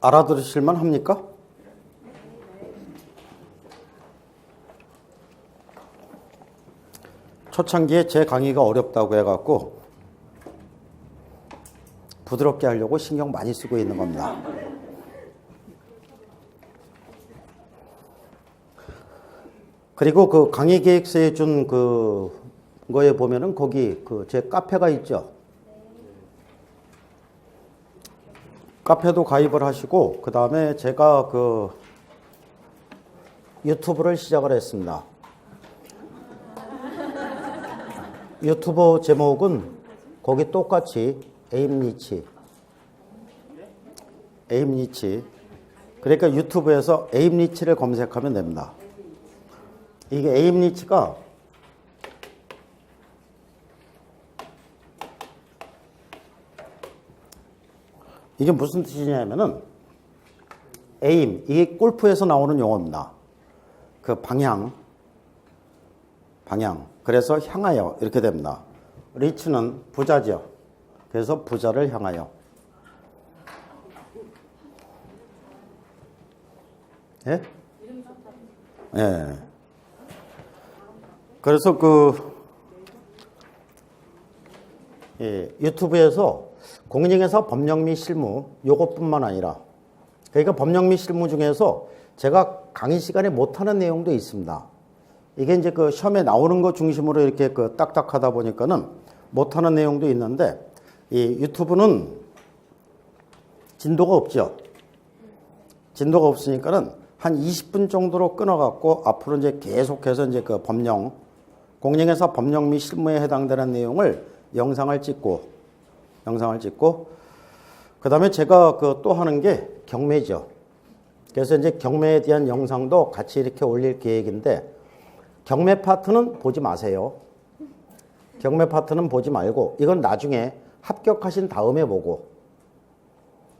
알아들으실만 합니까? 초창기에 제 강의가 어렵다고 해갖고 부드럽게 하려고 신경 많이 쓰고 있는 겁니다. 그리고 그 강의 계획서에 준 거에 보면은 거기 제 카페가 있죠. 카페도 가입을 하시고, 그 다음에 제가 유튜브를 시작을 했습니다. 유튜브 제목은 거기 똑같이 에임니치. 그러니까 유튜브에서 에임니치를 검색하면 됩니다. 이게 에임니치가 이게 무슨 뜻이냐면은 에임, 이게 골프에서 나오는 용어입니다. 그 방향. 그래서 향하여 이렇게 됩니다. 리치는 부자죠. 그래서 부자를 향하여. 예? 예. 그래서 유튜브에서 공인중개사 법령 및 실무 요것뿐만 아니라, 그러니까 법령 및 실무 중에서 제가 강의 시간에 못하는 내용도 있습니다. 이게 이제 시험에 나오는 거 중심으로 이렇게 딱딱하다 보니까는 못하는 내용도 있는데, 이 유튜브는 진도가 없죠. 진도가 없으니까는 한 20분 정도로 끊어갖고 앞으로 이제 계속해서 이제 공인중개사 법령 및 실무에 해당되는 내용을 영상을 찍고, 그 다음에 제가 또 하는 게 경매죠. 그래서 이제 경매에 대한 영상도 같이 이렇게 올릴 계획인데, 경매 파트는 보지 마세요. 경매 파트는 보지 말고, 이건 나중에 합격하신 다음에 보고,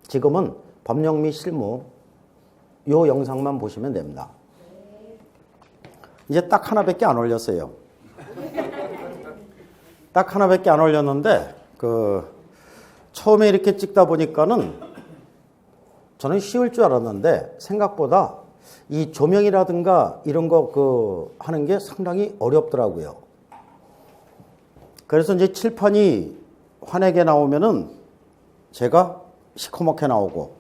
지금은 법령 및 실무 요 영상만 보시면 됩니다. 이제 딱 하나밖에 안 올렸어요. 딱 하나밖에 안 올렸는데, 처음에 이렇게 찍다 보니까는 저는 쉬울 줄 알았는데 생각보다 이 조명이라든가 이런 거 하는 게 상당히 어렵더라고요. 그래서 이제 칠판이 환하게 나오면은 제가 시커멓게 나오고,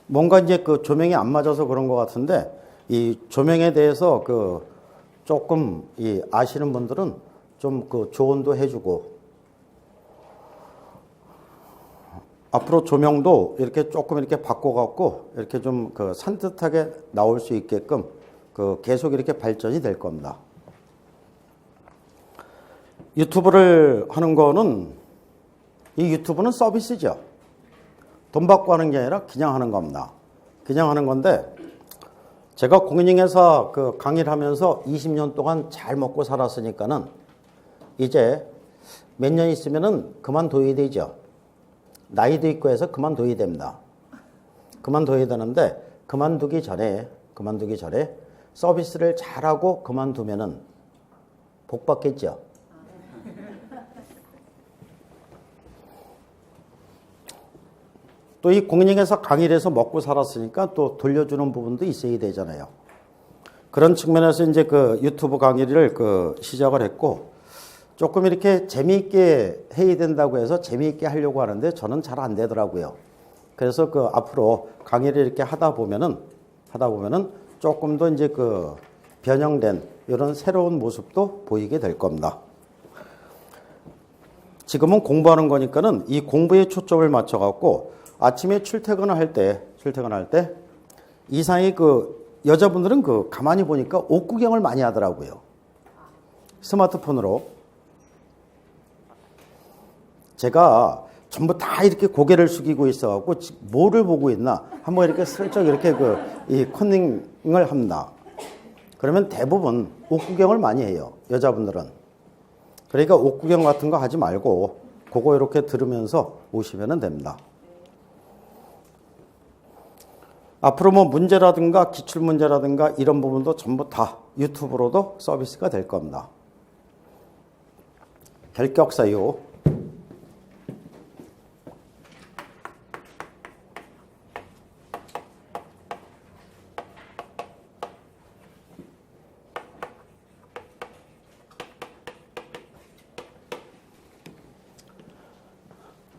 뭔가 이제 조명이 안 맞아서 그런 것 같은데, 이 조명에 대해서 조금 아시는 분들은 좀 조언도 해주고, 앞으로 조명도 이렇게 조금 이렇게 바꿔갖고 이렇게 좀 산뜻하게 나올 수 있게끔 계속 이렇게 발전이 될 겁니다. 유튜브를 하는 거는, 이 유튜브는 서비스죠. 돈 받고 하는 게 아니라 그냥 하는 겁니다. 그냥 하는 건데, 제가 공인중개사 강의를 하면서 20년 동안 잘 먹고 살았으니까는 이제 몇 년 있으면은 그만둬야 되죠. 나이도 있고 해서 그만둬야 됩니다. 그만둬야 되는데, 그만두기 전에 서비스를 잘하고 그만두면은 복 받겠죠. 또 이 공인중개사 강의를 해서 먹고 살았으니까 또 돌려주는 부분도 있어야 되잖아요. 그런 측면에서 이제 유튜브 강의를 시작을 했고, 조금 이렇게 재미있게 해야 된다고 해서 재미있게 하려고 하는데 저는 잘 안 되더라고요. 그래서 앞으로 강의를 이렇게 하다 보면은 조금 더 이제 변형된 이런 새로운 모습도 보이게 될 겁니다. 지금은 공부하는 거니까는 이 공부에 초점을 맞춰갖고, 아침에 출퇴근을 할 때 이상히 여자분들은 가만히 보니까 옷 구경을 많이 하더라고요. 스마트폰으로. 제가 전부 다 이렇게 고개를 숙이고 있어갖고 뭐를 보고 있나 한번 이렇게 슬쩍 이렇게 이 컨닝을 합니다. 그러면 대부분 옷 구경을 많이 해요, 여자분들은. 그러니까 옷 구경 같은 거 하지 말고 그거 이렇게 들으면서 오시면 됩니다. 앞으로 뭐 문제라든가 기출문제라든가 이런 부분도 전부 다 유튜브로도 서비스가 될 겁니다. 결격사유.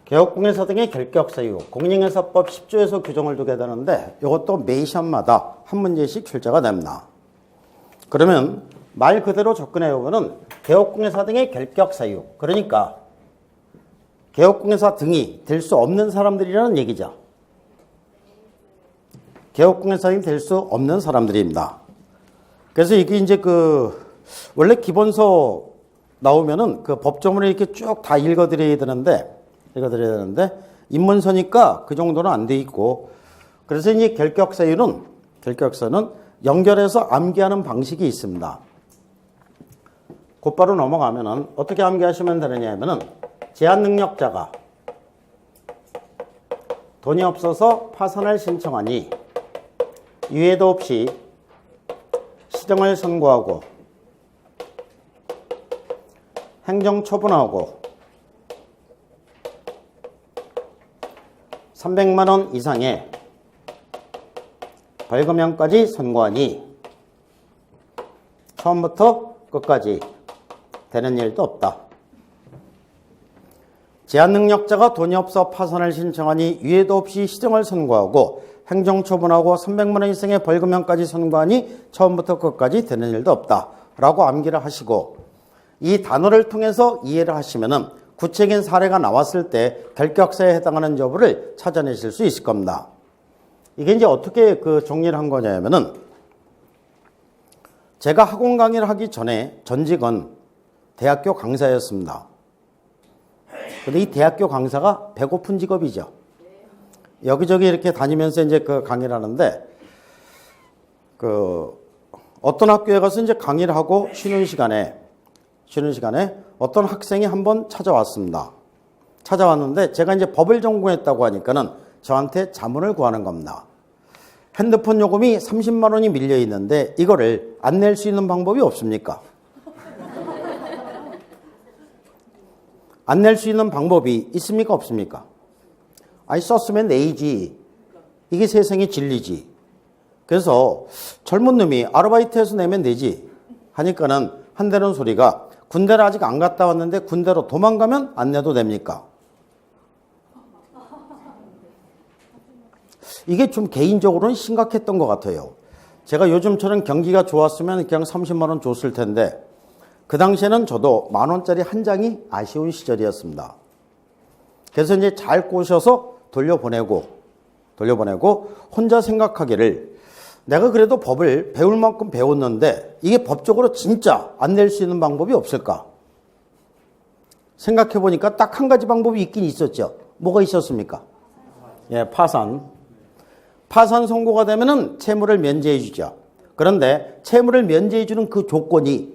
개업공개사 등의 결격 사유, 공인중개사법 10조에서 규정을 두게 되는데 이것도 매 시험마다 한 문제씩 출제가 됩니다. 그러면 말 그대로 접근해 보면은 개업공개사 등의 결격 사유, 그러니까 개업공개사 등이 될 수 없는 사람들이라는 얘기죠. 개업공개사 등이 될 수 없는 사람들입니다. 그래서 이게 이제 원래 기본서 나오면은 그 법조문을 이렇게 쭉 다 읽어드려야 되는데 입문서니까 그 정도는 안 돼 있고, 그래서 이제 결격사유는 연결해서 암기하는 방식이 있습니다. 곧바로 넘어가면은 어떻게 암기하시면 되느냐 하면은 제한능력자가 돈이 없어서 파산을 신청하니 유예도 없이 시정을 선고하고 행정처분하고 300만 원 이상의 벌금형까지 선고하니 처음부터 끝까지 되는 일도 없다. 제한능력자가 돈이 없어 파산을 신청하니 유예도 없이 시정을 선고하고 행정처분하고 300만 원 이상의 벌금형까지 선고하니 처음부터 끝까지 되는 일도 없다 라고 암기를 하시고, 이 단어를 통해서 이해를 하시면은 구체적인 사례가 나왔을 때 결격사에 해당하는 여부를 찾아내실 수 있을 겁니다. 이게 이제 어떻게 정리를 한 거냐면은, 제가 학원 강의를 하기 전에 전직은 대학교 강사였습니다. 근데 이 대학교 강사가 배고픈 직업이죠. 여기저기 이렇게 다니면서 이제 강의를 하는데, 어떤 학교에 가서 이제 강의를 하고 쉬는 시간에 어떤 학생이 한번 찾아왔습니다. 찾아왔는데 제가 이제 법을 전공했다고 하니까는 저한테 자문을 구하는 겁니다. 핸드폰 요금이 30만 원이 밀려 있는데 이거를 안 낼 수 있는 방법이 없습니까? 안 낼 수 있는 방법이 있습니까? 없습니까? 아니, 썼으면 내야지. 이게 세상의 진리지. 그래서 젊은 놈이 아르바이트해서 내면 되지 하니까는 한다는 소리가, 군대를 아직 안 갔다 왔는데 군대로 도망가면 안 내도 됩니까? 이게 좀 개인적으로는 심각했던 것 같아요. 제가 요즘처럼 경기가 좋았으면 그냥 30만 원 줬을 텐데 그 당시에는 저도 10,000원짜리 한 장이 아쉬운 시절이었습니다. 그래서 이제 잘 꼬셔서 돌려보내고 혼자 생각하기를, 내가 그래도 법을 배울 만큼 배웠는데 이게 법적으로 진짜 안 낼 수 있는 방법이 없을까? 생각해 보니까 딱 한 가지 방법이 있긴 있었죠. 뭐가 있었습니까? 예, 파산. 파산 선고가 되면은 채무를 면제해 주죠. 그런데 채무를 면제해 주는 그 조건이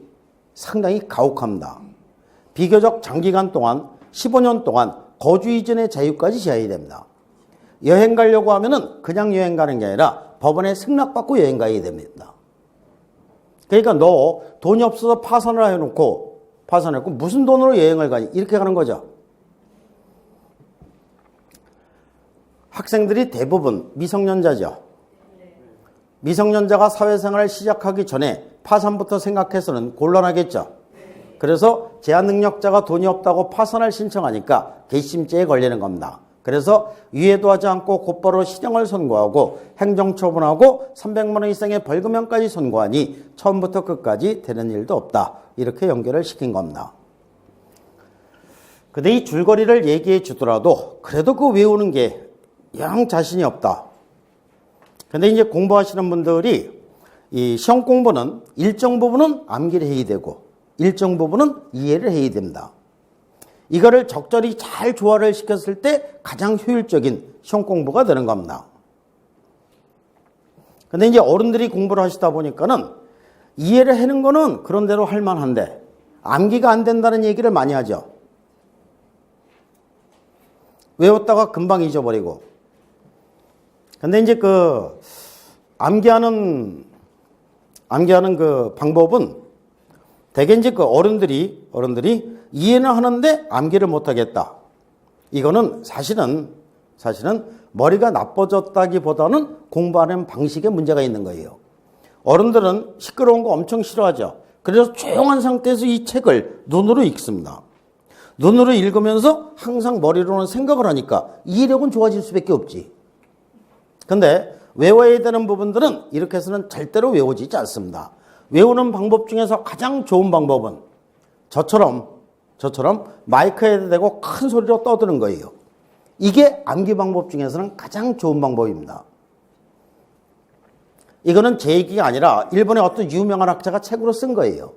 상당히 가혹합니다. 비교적 장기간 동안 15년 동안 거주 이전의 자유까지 제한이 됩니다. 여행 가려고 하면은 그냥 여행 가는 게 아니라 법원에 승낙받고 여행 가야 됩니다. 그러니까 너 돈이 없어서 파산을 해놓고 무슨 돈으로 여행을 가니? 이렇게 가는 거죠. 학생들이 대부분 미성년자죠. 미성년자가 사회생활을 시작하기 전에 파산부터 생각해서는 곤란하겠죠. 그래서 제한능력자가 돈이 없다고 파산을 신청하니까 괘씸죄에 걸리는 겁니다. 그래서 유예도 하지 않고 곧바로 시정을 선고하고 행정처분하고 300만 원 이상의 벌금형까지 선고하니 처음부터 끝까지 되는 일도 없다. 이렇게 연결을 시킨 겁니다. 근데 이 줄거리를 얘기해 주더라도 그래도 그거 외우는 게 영 자신이 없다. 근데 이제 공부하시는 분들이 이 시험 공부는 일정 부분은 암기를 해야 되고 일정 부분은 이해를 해야 됩니다. 이거를 적절히 잘 조화를 시켰을 때 가장 효율적인 시험 공부가 되는 겁니다. 근데 이제 어른들이 공부를 하시다 보니까는 이해를 하는 거는 그런 대로 할 만한데 암기가 안 된다는 얘기를 많이 하죠. 외웠다가 금방 잊어버리고. 근데 이제 암기하는 그 방법은 대개 이제 어른들이 이해는 하는데 암기를 못 하겠다. 이거는 사실은 머리가 나빠졌다기보다는 공부하는 방식에 문제가 있는 거예요. 어른들은 시끄러운 거 엄청 싫어하죠. 그래서 조용한 상태에서 이 책을 눈으로 읽습니다. 눈으로 읽으면서 항상 머리로는 생각을 하니까 이해력은 좋아질 수밖에 없지. 근데 외워야 되는 부분들은 이렇게 해서는 절대로 외워지지 않습니다. 외우는 방법 중에서 가장 좋은 방법은 저처럼 마이크에 대고 큰 소리로 떠드는 거예요. 이게 암기 방법 중에서는 가장 좋은 방법입니다. 이거는 제 얘기가 아니라 일본의 어떤 유명한 학자가 책으로 쓴 거예요.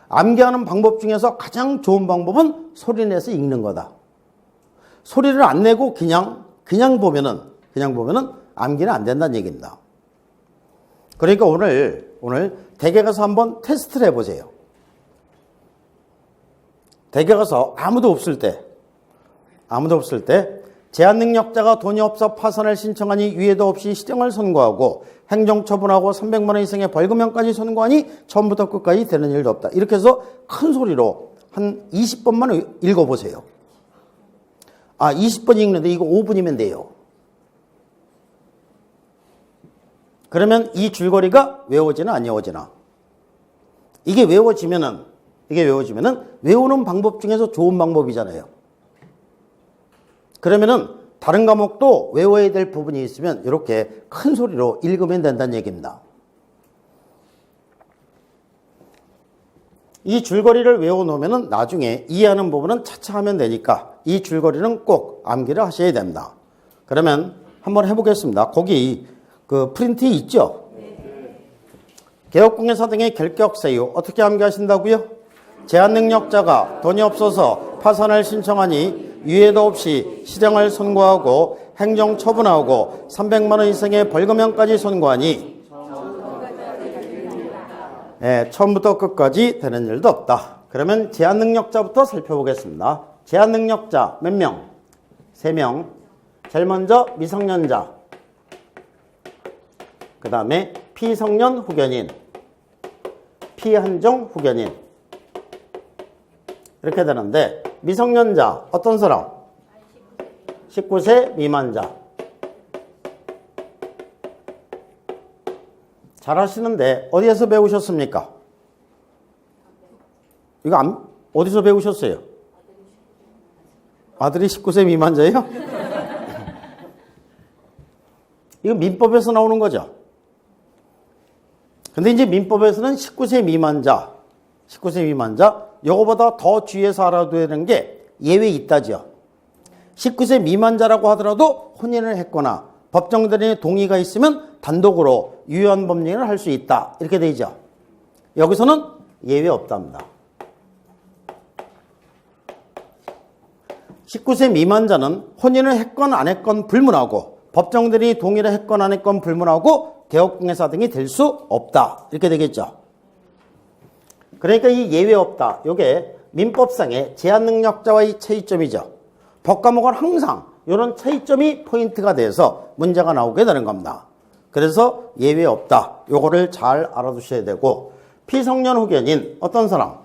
암기하는 방법 중에서 가장 좋은 방법은 소리 내서 읽는 거다. 소리를 안 내고 그냥 보면은 암기는 안 된다는 얘기입니다. 그러니까 오늘 댁에 가서 한번 테스트를 해보세요. 댁에 가서 아무도 없을 때 제한 능력자가 돈이 없어 파산을 신청하니 유예도 없이 실형을 선고하고 행정처분하고 300만 원 이상의 벌금형까지 선고하니 처음부터 끝까지 되는 일도 없다. 이렇게 해서 큰 소리로 한 20번만 읽어보세요. 20번 읽는데 이거 5분이면 돼요. 그러면 이 줄거리가 외워지나 안 외워지나? 이게 외워지면은 외우는 방법 중에서 좋은 방법이잖아요. 그러면은 다른 과목도 외워야 될 부분이 있으면 이렇게 큰 소리로 읽으면 된다는 얘기입니다. 이 줄거리를 외워놓으면 나중에 이해하는 부분은 차차 하면 되니까 이 줄거리는 꼭 암기를 하셔야 됩니다. 그러면 한번 해보겠습니다. 거기 그 프린트 있죠? 개업공예사 등의 결격사유 어떻게 암기하신다고요? 제한 능력자가 돈이 없어서 파산을 신청하니 유예도 없이 실형을 선고하고 행정처분하고 300만 원 이상의 벌금형까지 선고하니 처음부터 끝까지 되는 일도 없다. 그러면 제한 능력자부터 살펴보겠습니다. 제한 능력자 몇 명? 3명. 제일 먼저 미성년자, 그 다음에 피성년 후견인, 피한정 후견인 이렇게 되는데 미성년자 어떤 사람? 19세 미만자. 잘 하시는데 어디에서 배우셨습니까? 이거 어디서 배우셨어요? 아들이 19세 미만자예요? 이거 민법에서 나오는 거죠. 근데 이제 민법에서는 19세 미만자 요거보다 더 주의해서 알아둬야 되는 게 예외 있다죠. 19세 미만자라고 하더라도 혼인을 했거나 법정대리인의 동의가 있으면 단독으로 유효한 법령을 할 수 있다. 이렇게 되죠. 여기서는 예외 없답니다. 19세 미만자는 혼인을 했건 안 했건 불문하고 법정대리인이 동의를 했건 안 했건 불문하고 개업공예사 등이 될 수 없다. 이렇게 되겠죠. 그러니까 이 예외 없다. 이게 민법상의 제한 능력자와의 차이점이죠. 법과목은 항상 이런 차이점이 포인트가 돼서 문제가 나오게 되는 겁니다. 그래서 예외 없다. 요거를 잘 알아두셔야 되고 피성년 후견인 어떤 사람?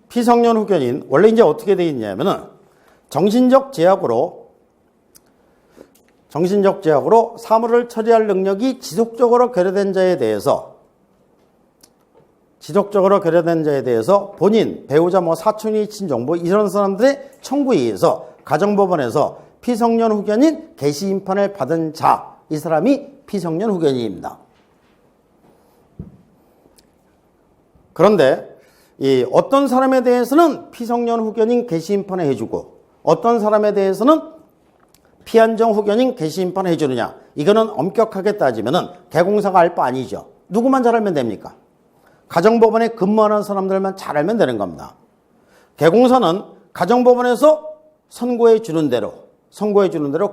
피성년 후견인 원래 이제 어떻게 되어 있냐면은 정신적 제약으로 사물을 처리할 능력이 지속적으로 결여된 자에 대해서 본인, 배우자, 사촌이, 친정 이런 사람들의 청구에 의해서 가정법원에서 피성년 후견인 개시임판을 받은 자, 이 사람이 피성년 후견인입니다. 그런데 이 어떤 사람에 대해서는 피성년 후견인 개시임판을 해주고 어떤 사람에 대해서는 피한정 후견인 개시임판을 해주느냐, 이거는 엄격하게 따지면은 개공사가 알 바 아니죠. 누구만 잘 알면 됩니까? 가정법원에 근무하는 사람들만 잘 알면 되는 겁니다. 개공사는 가정법원에서 선고해 주는 대로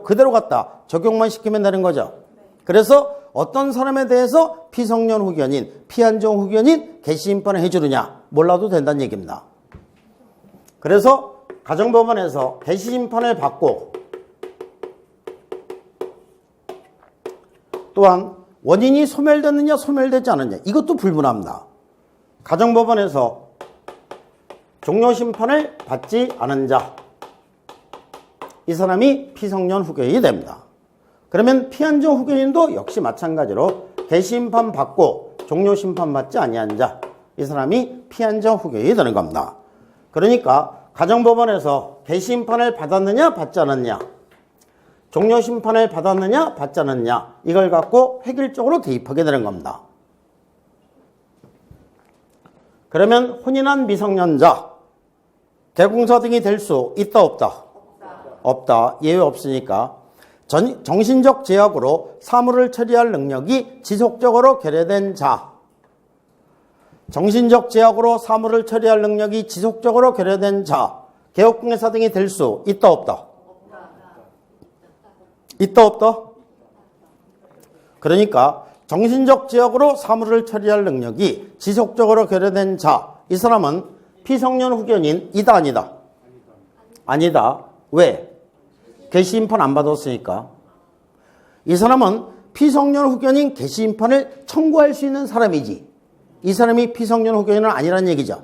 그대로 갖다 적용만 시키면 되는 거죠. 그래서 어떤 사람에 대해서 피성년 후견인, 피한정 후견인 개시임판을 해주느냐 몰라도 된다는 얘기입니다. 그래서 가정법원에서 개시임판을 받고 또한 원인이 소멸됐느냐 소멸되지 않았느냐 이것도 불문합니다. 가정법원에서 종료심판을 받지 않은 자, 이 사람이 피성년 후견인이 됩니다. 그러면 피한정 후견인도 역시 마찬가지로 개시심판 받고 종료심판 받지 아니한 자, 이 사람이 후견인, 피한정 후견인이 되는 겁니다. 그러니까 가정법원에서 개시심판을 받았느냐 받지 않았냐, 종료심판을 받았느냐 받지 않았냐, 이걸 갖고 획일적으로 대입하게 되는 겁니다. 그러면 혼인한 미성년자 개공사 등이 될 수 있다 없다? 없다. 예외 없으니까 정신적 제약으로 사물을 처리할 능력이 지속적으로 결여된 자, 정신적 제약으로 사물을 처리할 능력이 지속적으로 결여된 자, 개업공예사 등이 될 수 있다 없다? 있다 없다? 그러니까 정신적 제약으로 사물을 처리할 능력이 지속적으로 결여된 자, 이 사람은 피성년 후견인 이다 아니다? 아니다. 왜? 개시심판 안 받았으니까. 이 사람은 피성년 후견인 개시심판을 청구할 수 있는 사람이지, 이 사람이 피성년 후견인은 아니란 얘기죠.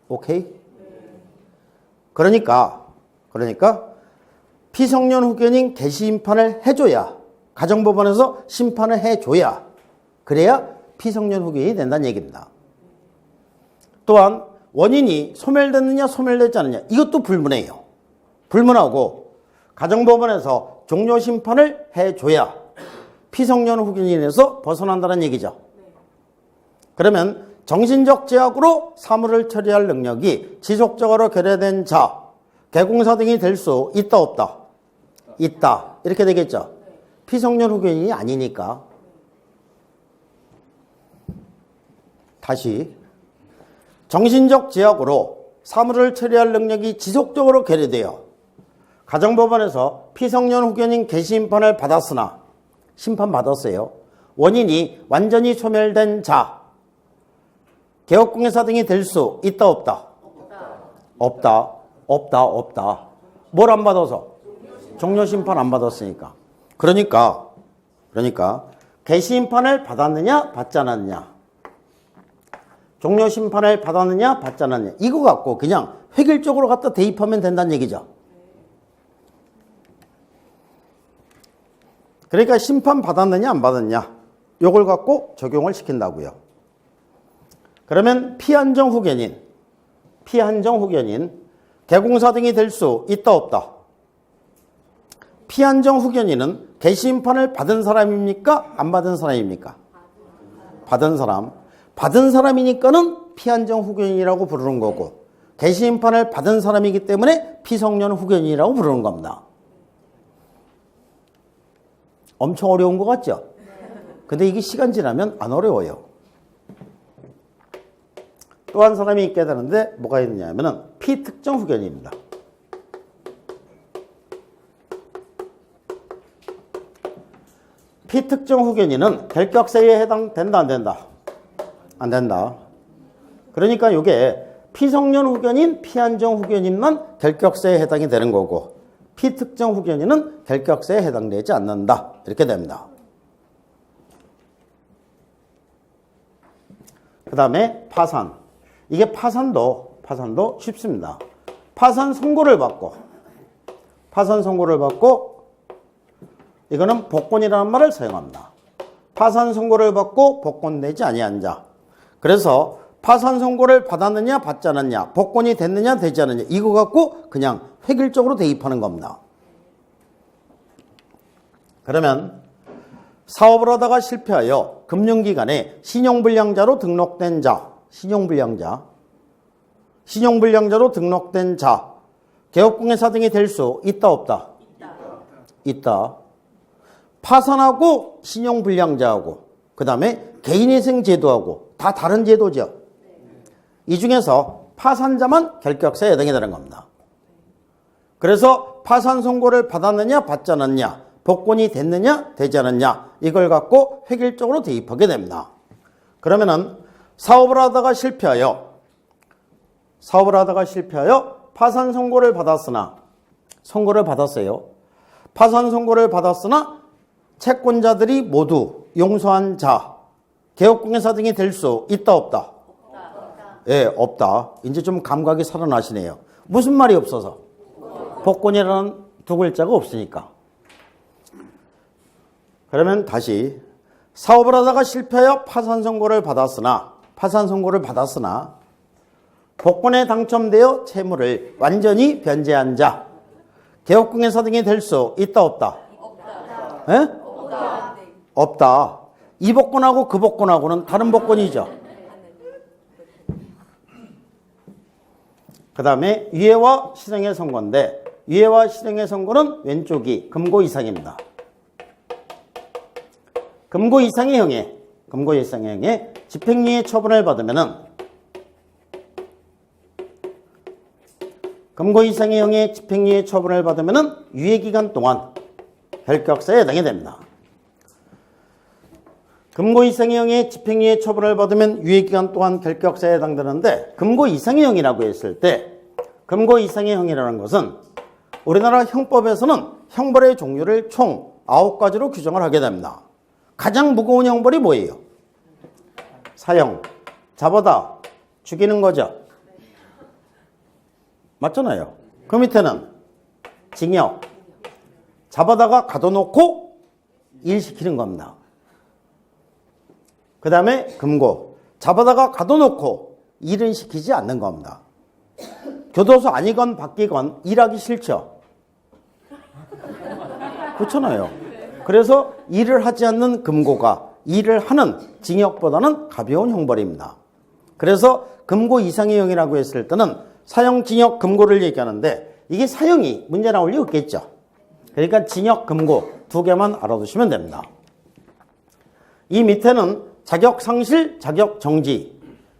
오케이? 그러니까 피성년 후견인 개시심판을 해줘야, 가정법원에서 심판을 해줘야, 그래야 피성년 후견인이 된다는 얘기입니다. 또한 원인이 소멸됐느냐 소멸되지 않느냐, 이것도 불문해요. 불문하고 가정법원에서 종료심판을 해줘야 피성년 후견인에서 벗어난다는 얘기죠. 그러면 정신적 제약으로 사물을 처리할 능력이 지속적으로 결여된 자, 개공사 등이 될 수 있다 없다? 있다. 이렇게 되겠죠. 피성년 후견인이 아니니까. 다시, 정신적 제약으로 사물을 처리할 능력이 지속적으로 결여되어 가정법원에서 피성년 후견인 개시심판을 받았으나, 심판받았어요. 원인이 완전히 소멸된 자, 개업공예사 등이 될 수 있다 없다? 없다. 없다. 없다. 뭘 안 받아서? 종료심판 안 받았으니까. 그러니까 개시심판을 받았느냐 받지 않았느냐, 종료심판을 받았느냐 받지 않았느냐, 이거 갖고 그냥 획일적으로 갖다 대입하면 된다는 얘기죠. 그러니까 심판 받았느냐 안 받았느냐, 요걸 갖고 적용을 시킨다고요. 그러면 피한정 후견인 개공사 등이 될 수 있다 없다? 피한정 후견인은 개시심판을 받은 사람입니까? 안 받은 사람입니까? 받은 사람. 받은 사람이니까는 피한정 후견인이라고 부르는 거고, 개시심판을 받은 사람이기 때문에 피성년 후견인이라고 부르는 겁니다. 엄청 어려운 것 같죠? 근데 이게 시간 지나면 안 어려워요. 또 한 사람이 있게 되는데 뭐가 있느냐 하면은 피특정 후견인입니다. 피특정 후견인은 결격세에 해당된다 안 된다? 안 된다. 그러니까 이게 피성년 후견인, 피한정 후견인만 결격세에 해당이 되는 거고, 피특정 후견인은 결격세에 해당되지 않는다. 이렇게 됩니다. 그 다음에 파산. 이게 파산도 쉽습니다. 파산 선고를 받고 이거는 복권이라는 말을 사용합니다. 파산 선고를 받고 복권되지 아니한 자. 그래서 파산 선고를 받았느냐 받지 않았냐, 복권이 됐느냐 되지 않느냐, 이거 갖고 그냥 획일적으로 대입하는 겁니다. 그러면 사업을 하다가 실패하여 금융기관에 신용불량자로 등록된 자, 신용불량자로 등록된 자, 개업공예사 등이 될 수 있다 없다? 있다. 파산하고 신용불량자하고 그 다음에 개인회생 제도하고 다 다른 제도죠. 이 중에서 파산자만 결격세에 해당이 되는 겁니다. 그래서 파산 선고를 받았느냐 받지 않았냐, 복권이 됐느냐 되지 않았냐, 이걸 갖고 획일적으로 대입하게 됩니다. 그러면은 사업을 하다가 실패하여 파산 선고를 받았으나, 파산 선고를 받았으나 채권자들이 모두 용서한 자, 개업공예사 등이 될 수 있다 없다? 예, 없다. 이제 좀 감각이 살아나시네요. 무슨 말이 없어서? 복권이라는 두 글자가 없으니까. 그러면 다시, 사업을 하다가 실패하여 파산 선고를 받았으나 파산 선고를 받았으나 복권에 당첨되어 채무를 완전히 변제한 자, 개업공여사 등이 될 수 있다 없다? 없다. 에? 없다. 없다. 이 복권하고 그 복권하고는 다른 복권이죠. 그 다음에 유예와 실행의 선고인데, 유예와 실행의 선고는 왼쪽이 금고 이상입니다. 금고 이상의 형에 집행유예 처분을 받으면은, 금고 이상의 형의 집행유예 처분을 받으면은 유예기간 동안 결격사에 해당이 됩니다. 금고 이상의 형의 집행유예 처분을 받으면 유예기간 동안 결격사에 해당되는데, 금고 이상의 형이라고 했을 때, 금고 이상의 형이라는 것은 우리나라 형법에서는 형벌의 종류를 총 9가지로 규정을 하게 됩니다. 가장 무거운 형벌이 뭐예요? 사형, 잡아다 죽이는 거죠. 맞잖아요. 그 밑에는 징역, 잡아다가 가둬놓고 일시키는 겁니다. 그 다음에 금고, 잡아다가 가둬놓고 일은 시키지 않는 겁니다. 교도소 아니건 바뀌건 일하기 싫죠. 그렇잖아요. 그래서 일을 하지 않는 금고가 일을 하는 징역보다는 가벼운 형벌입니다. 그래서 금고 이상의 형이라고 했을 때는 사형, 징역, 금고를 얘기하는데, 이게 사형이 문제 나올 리 없겠죠. 그러니까 징역, 금고 두 개만 알아두시면 됩니다. 이 밑에는 자격 상실, 자격 정지,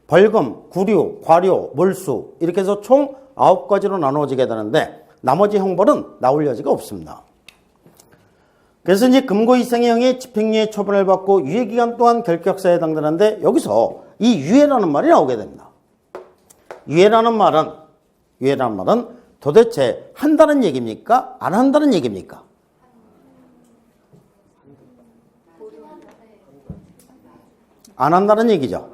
벌금, 구류, 과료, 몰수 이렇게 해서 총 9가지로 나누어지게 되는데, 나머지 형벌은 나올 여지가 없습니다. 그래서 이제 금고 이상의 형의 집행유예 처분을 받고 유예기간 동안 결격사에 해당되는데, 여기서 이 유예라는 말이 나오게 됩니다. 유예라는 말은 도대체 한다는 얘기입니까? 안 한다는 얘기입니까? 안 한다는 얘기죠.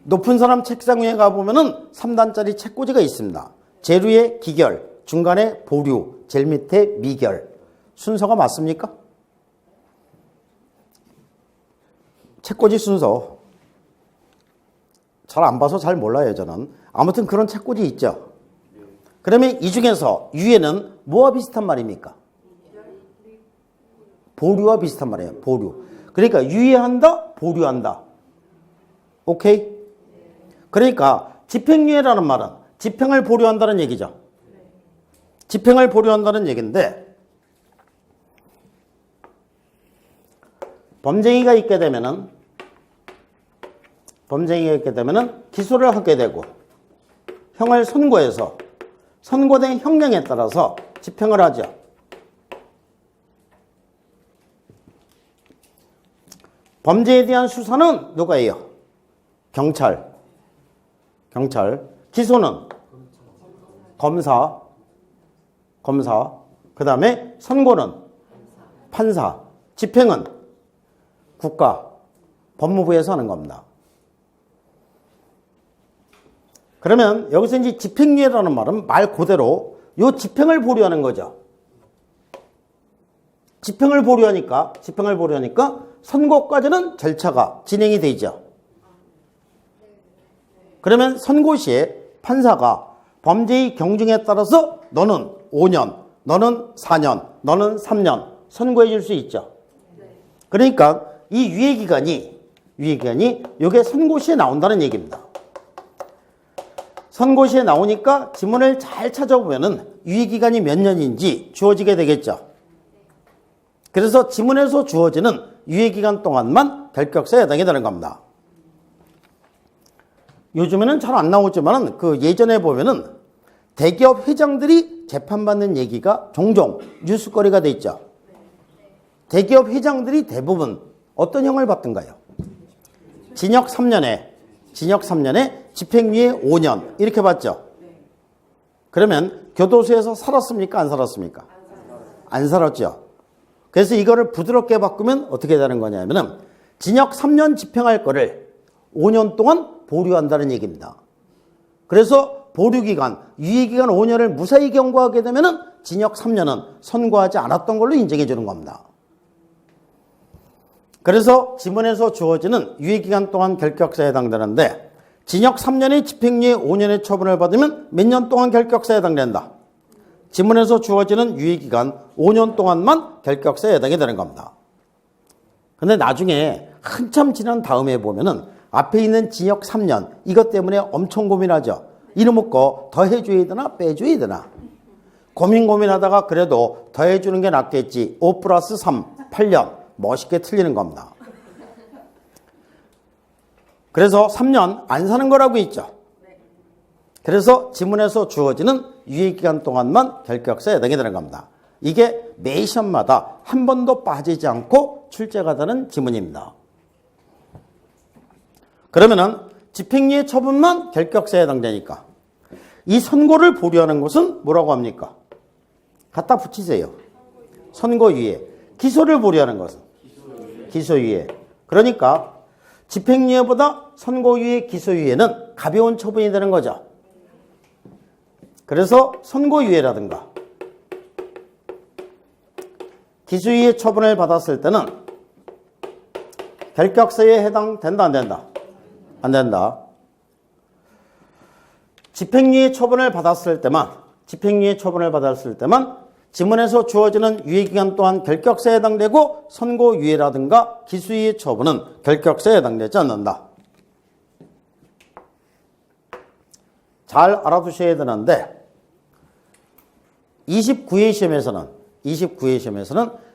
높은 사람 책상 위에 가보면은 3단짜리 책꽂이가 있습니다. 제일 위에 기결, 중간에 보류, 제일 밑에 미결. 순서가 맞습니까? 책꽂이 순서 잘 안 봐서 잘 몰라요, 저는. 아무튼 그런 책꽂이 있죠. 그러면 이 중에서 유예는 뭐와 비슷한 말입니까? 보류와 비슷한 말이에요. 보류. 그러니까 유예한다, 보류한다. 오케이? 그러니까 집행유예라는 말은 집행을 보류한다는 얘기죠. 집행을 보류한다는 얘기인데, 범죄가 있게 되면은 기소를 하게 되고 형을 선고해서 선고된 형량에 따라서 집행을 하죠. 범죄에 대한 수사는 누가 해요? 경찰. 기소는 검사. 그 다음에 선고는 판사. 집행은 국가, 법무부에서 하는 겁니다. 그러면 여기서 이제 집행유예라는 말은 말 그대로 요 집행을 보류하는 거죠. 집행을 보류하니까 선고까지는 절차가 진행이 되죠. 그러면 선고 시에 판사가 범죄의 경중에 따라서 너는 5년, 너는 4년, 너는 3년 선고해 줄 수 있죠. 그러니까 이 유예기간이 이게 선고시에 나온다는 얘기입니다. 선고시에 나오니까 지문을 잘 찾아보면은 유예기간이 몇 년인지 주어지게 되겠죠. 그래서 지문에서 주어지는 유예기간 동안만 결격사에 해당이 되는 겁니다. 요즘에는 잘 안 나오지만은 그 예전에 보면은 대기업 회장들이 재판받는 얘기가 종종 뉴스거리가 돼 있죠. 대기업 회장들이 대부분 어떤 형을 받던가요? 징역 3년에 집행유예 5년 이렇게 받죠. 그러면 교도소에서 살았습니까? 안 살았습니까? 안 살았죠. 그래서 이거를 부드럽게 바꾸면 어떻게 되는 거냐면은 징역 3년 집행할 거를 5년 동안 보류한다는 얘기입니다. 그래서 보류기간, 유예기간 5년을 무사히 경고하게 되면은 징역 3년은 선고하지 않았던 걸로 인정해 주는 겁니다. 그래서 지문에서 주어지는 유예기간 동안 결격사에 해당되는데 징역 3년에 집행유예 5년의 처분을 받으면 몇 년 동안 결격사에 해당된다. 지문에서 주어지는 유예기간 5년 동안만 결격사에 해당이 되는 겁니다. 근데 나중에 한참 지난 다음에 보면은 앞에 있는 징역 3년 이것 때문에 엄청 고민하죠. 이놈의 거 더해줘야 되나 빼줘야 되나. 고민하다가 그래도 더해주는 게 낫겠지. 5 플러스 3, 8년. 멋있게 틀리는 겁니다. 그래서 3년 안 사는 거라고 있죠. 그래서 지문에서 주어지는 유예기간 동안만 결격사에 해당이 되는 겁니다. 이게 매 시험마다 한 번도 빠지지 않고 출제가 되는 지문입니다. 그러면은 집행유예 처분만 결격사에 해당되니까 이 선고를 보류하는 것은 뭐라고 합니까? 갖다 붙이세요. 선고유예. 기소를 보류하는 것은 기소유예. 그러니까 집행유예보다 선고유예, 기소유예는 가벼운 처분이 되는 거죠. 그래서 선고유예라든가 기소유예 처분을 받았을 때는 결격사유예에 해당된다, 안 된다? 안 된다. 집행유예 처분을 받았을 때만 지문에서 주어지는 유예기간 또한 결격사에 해당되고 선고유예라든가 기소유예 처분은 결격사에 해당되지 않는다. 잘 알아두셔야 되는데 29회 시험에서는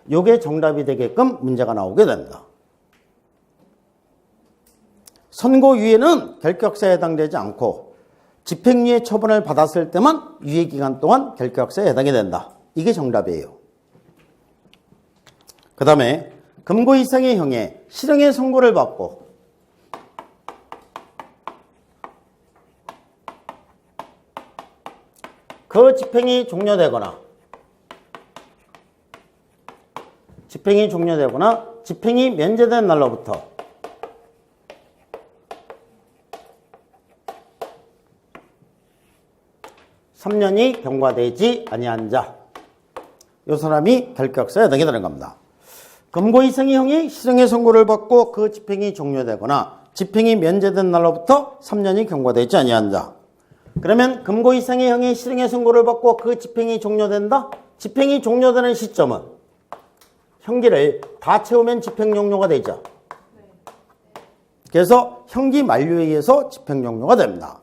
이게 정답이 되게끔 문제가 나오게 됩니다. 선고유예는 결격사에 해당되지 않고 집행유예 처분을 받았을 때만 유예기간 동안 결격사에 해당이 된다. 이게 정답이에요. 그 다음에 금고 이상의 형에 실형의 선고를 받고 그 집행이 종료되거나 집행이 면제된 날로부터 (3년이) 경과되지 아니한 자, 이 사람이 결격사에 해당이 되는 겁니다. 금고 이상의 형이 실형의 선고를 받고 그 집행이 종료되거나 집행이 면제된 날로부터 3년이 경과되지 아니한 자. 그러면 금고 이상의 형이 실형의 선고를 받고 그 집행이 종료된다? 집행이 종료되는 시점은 형기를 다 채우면 집행 종료가 되죠. 그래서 형기 만료에 의해서 집행 종료가 됩니다.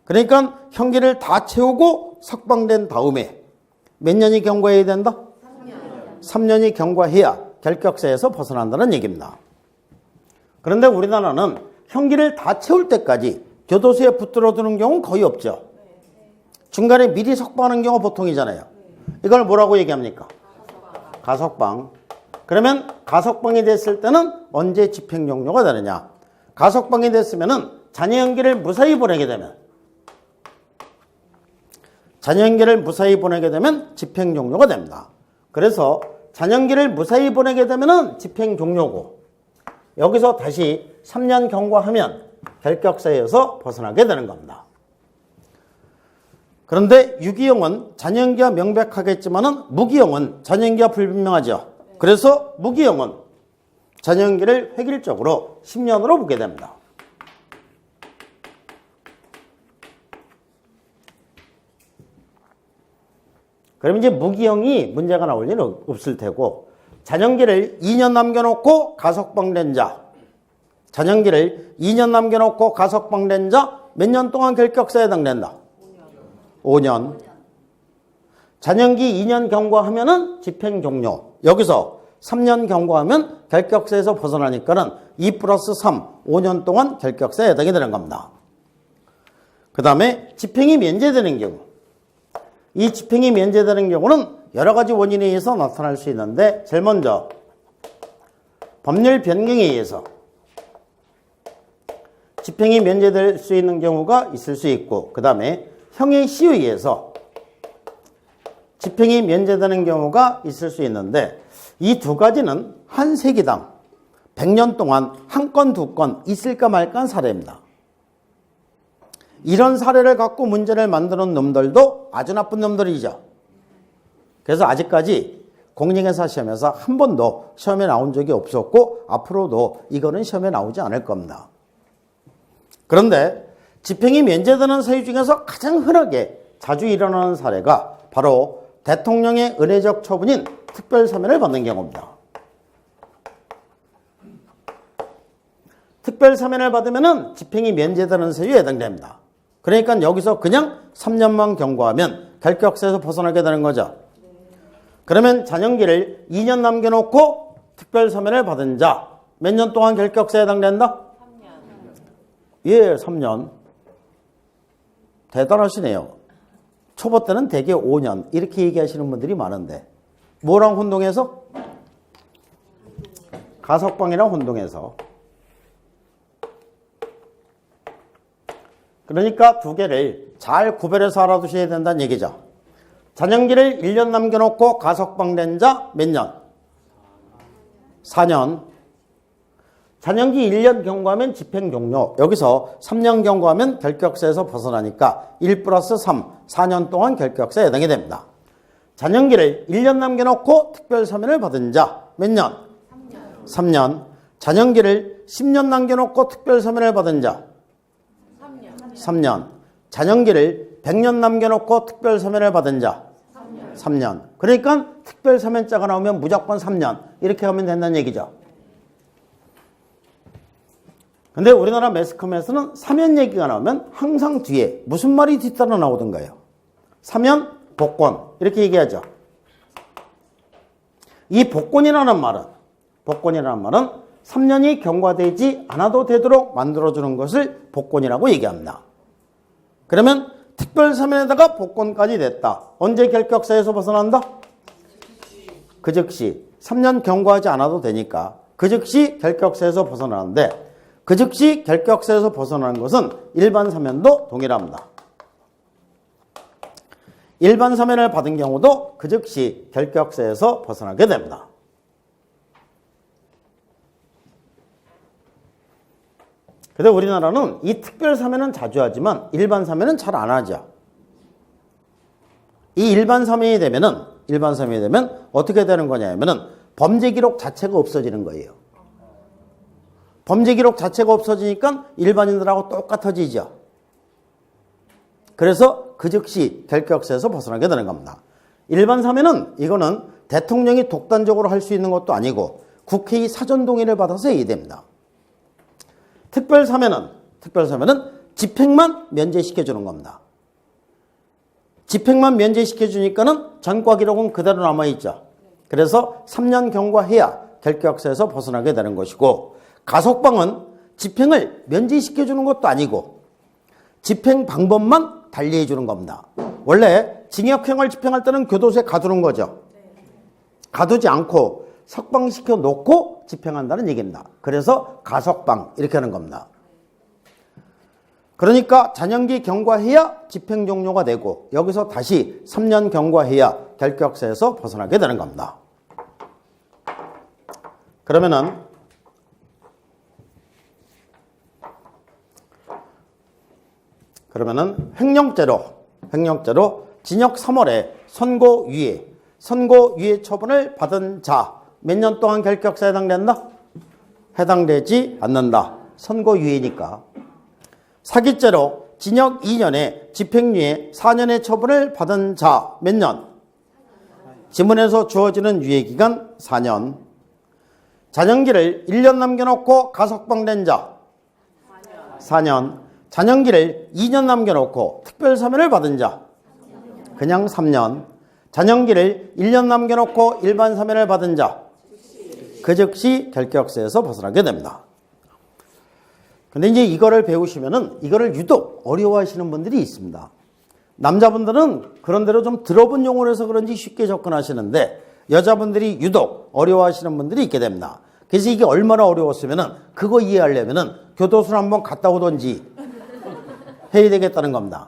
그러니까 형기를 다 채우고 석방된 다음에 몇 년이 경과해야 된다? 3년이 경과해야 결격사에서 벗어난다는 얘기입니다. 그런데 우리나라는 형기를 다 채울 때까지 교도소에 붙들어두는 경우는 거의 없죠. 중간에 미리 석방하는 경우가 보통이잖아요. 이걸 뭐라고 얘기합니까? 가석방. 그러면 가석방이 됐을 때는 언제 집행 종료가 되느냐? 가석방이 됐으면은 자녀 형기를 무사히 보내게 되면 집행 종료가 됩니다. 그래서 자녀형기를 무사히 보내게 되면은 집행 종료고 여기서 다시 3년 경과하면 결격사에서 벗어나게 되는 겁니다. 그런데 유기형은 자녀형기가 명백하겠지만은 무기형은 자녀형기가 불분명하죠. 그래서 무기형은 자녀형기를 획일적으로 10년으로 보게 됩니다. 그럼 이제 무기형이 문제가 나올 일은 없을 테고 자녀형기를 2년 남겨놓고 가석방된 자, 몇 년 동안 결격사에 해당된다? 5년. 자녀형기 2년 경과하면은 집행 종료. 여기서 3년 경과하면 결격사에서 벗어나니까는 2 플러스 3, 5년 동안 결격사에 해당이 되는 겁니다. 그 다음에 집행이 면제되는 경우. 이 집행이 면제되는 경우는 여러 가지 원인에 의해서 나타날 수 있는데 제일 먼저 법률 변경에 의해서 집행이 면제될 수 있는 경우가 있을 수 있고 그 다음에 형의 시효에 의해서 집행이 면제되는 경우가 있을 수 있는데 이 두 가지는 한 세기당 100년 동안 한 건, 두 건 있을까 말까 한 사례입니다. 이런 사례를 갖고 문제를 만드는 놈들도 아주 나쁜 놈들이죠. 그래서 아직까지 공인중개사 시험에서 한 번도 시험에 나온 적이 없었고 앞으로도 이거는 시험에 나오지 않을 겁니다. 그런데 집행이 면제되는 사유 중에서 가장 흔하게 자주 일어나는 사례가 바로 대통령의 은혜적 처분인 특별사면을 받는 경우입니다. 특별사면을 받으면 집행이 면제되는 사유에 해당됩니다. 그러니까 여기서 그냥 3년만 경과하면 결격사에서 벗어나게 되는 거죠. 그러면 잔영기를 2년 남겨놓고 특별사면을 받은 자 몇 년 동안 결격사에 해당된다? 3년. 예, 3년. 대단하시네요. 초보 때는 대개 5년 이렇게 얘기하시는 분들이 많은데 뭐랑 혼동해서? 가석방이랑 혼동해서. 그러니까 두 개를 잘 구별해서 알아두셔야 된다는 얘기죠. 잔영기를 1년 남겨놓고 가석방된 자 몇 년? 4년. 잔영기 1년 경과하면 집행 종료. 여기서 3년 경과하면 결격사에서 벗어나니까 1 플러스 3, 4년 동안 결격사에 해당이 됩니다. 잔영기를 1년 남겨놓고 특별사면을 받은 자 몇 년? 3년. 3년. 잔영기를 10년 남겨놓고 특별사면을 받은 자 3년. 잔영기를 100년 남겨놓고 특별사면을 받은 자 3년. 그러니까 특별사면자가 나오면 무조건 3년 이렇게 하면 된다는 얘기죠. 근데 우리나라 매스컴에서는 사면 얘기가 나오면 항상 뒤에 무슨 말이 뒤따라 나오던가요? 사면, 복권 이렇게 얘기하죠. 이 복권이라는 말은 3년이 경과되지 않아도 되도록 만들어주는 것을 복권이라고 얘기합니다. 그러면 특별사면에다가 복권까지 됐다. 언제 결격사에서 벗어난다? 그 즉시 3년 경과하지 않아도 되니까 그 즉시 결격사에서 벗어나는데 그 즉시 결격사에서 벗어나는 것은 일반 사면도 동일합니다. 일반 사면을 받은 경우도 그 즉시 결격사에서 벗어나게 됩니다. 근데 우리나라는 이 특별 사면은 자주 하지만 일반 사면은 잘 안 하죠. 이 일반 사면이 되면 어떻게 되는 거냐면은 범죄 기록 자체가 없어지는 거예요. 범죄 기록 자체가 없어지니까 일반인들하고 똑같아지죠. 그래서 그 즉시 결격사에서 벗어나게 되는 겁니다. 일반 사면은 이거는 대통령이 독단적으로 할 수 있는 것도 아니고 국회의 사전 동의를 받아서 해야 됩니다. 특별사면은 집행만 면제시켜주는 겁니다. 집행만 면제시켜주니까는 전과 기록은 그대로 남아있죠. 그래서 3년 경과해야 결격사에서 벗어나게 되는 것이고 가석방은 집행을 면제시켜주는 것도 아니고 집행 방법만 달리해주는 겁니다. 원래 징역형을 집행할 때는 교도소에 가두는 거죠. 가두지 않고 석방시켜 놓고 집행한다는 얘기입니다. 그래서 가석방 이렇게 하는 겁니다. 그러니까 잔영기 경과해야 집행 종료가 되고 여기서 다시 3년 경과해야 결격사에서 벗어나게 되는 겁니다. 그러면은 횡령죄로 징역 3월에 선고유예 처분을 받은 자 몇 년 동안 결격사에 해당된다? 해당되지 않는다. 선고유예니까. 사기죄로 징역 2년에 집행유예 4년의 처분을 받은 자 몇 년? 지문에서 주어지는 유예기간 4년. 잔영기를 1년 남겨놓고 가석방된 자 4년. 잔영기를 2년 남겨놓고 특별사면을 받은 자 그냥 3년. 잔영기를 1년 남겨놓고 일반 사면을 받은 자 그 즉시 결격사에서 벗어나게 됩니다. 근데 이제 이거를 배우시면은 이거를 유독 어려워하시는 분들이 있습니다. 남자분들은 그런 대로 좀 들어본 용어라서 그런지 쉽게 접근하시는데 여자분들이 유독 어려워하시는 분들이 있게 됩니다. 그래서 이게 얼마나 어려웠으면은 그거 이해하려면은 교도소를 한번 갔다 오던지 해야 되겠다는 겁니다.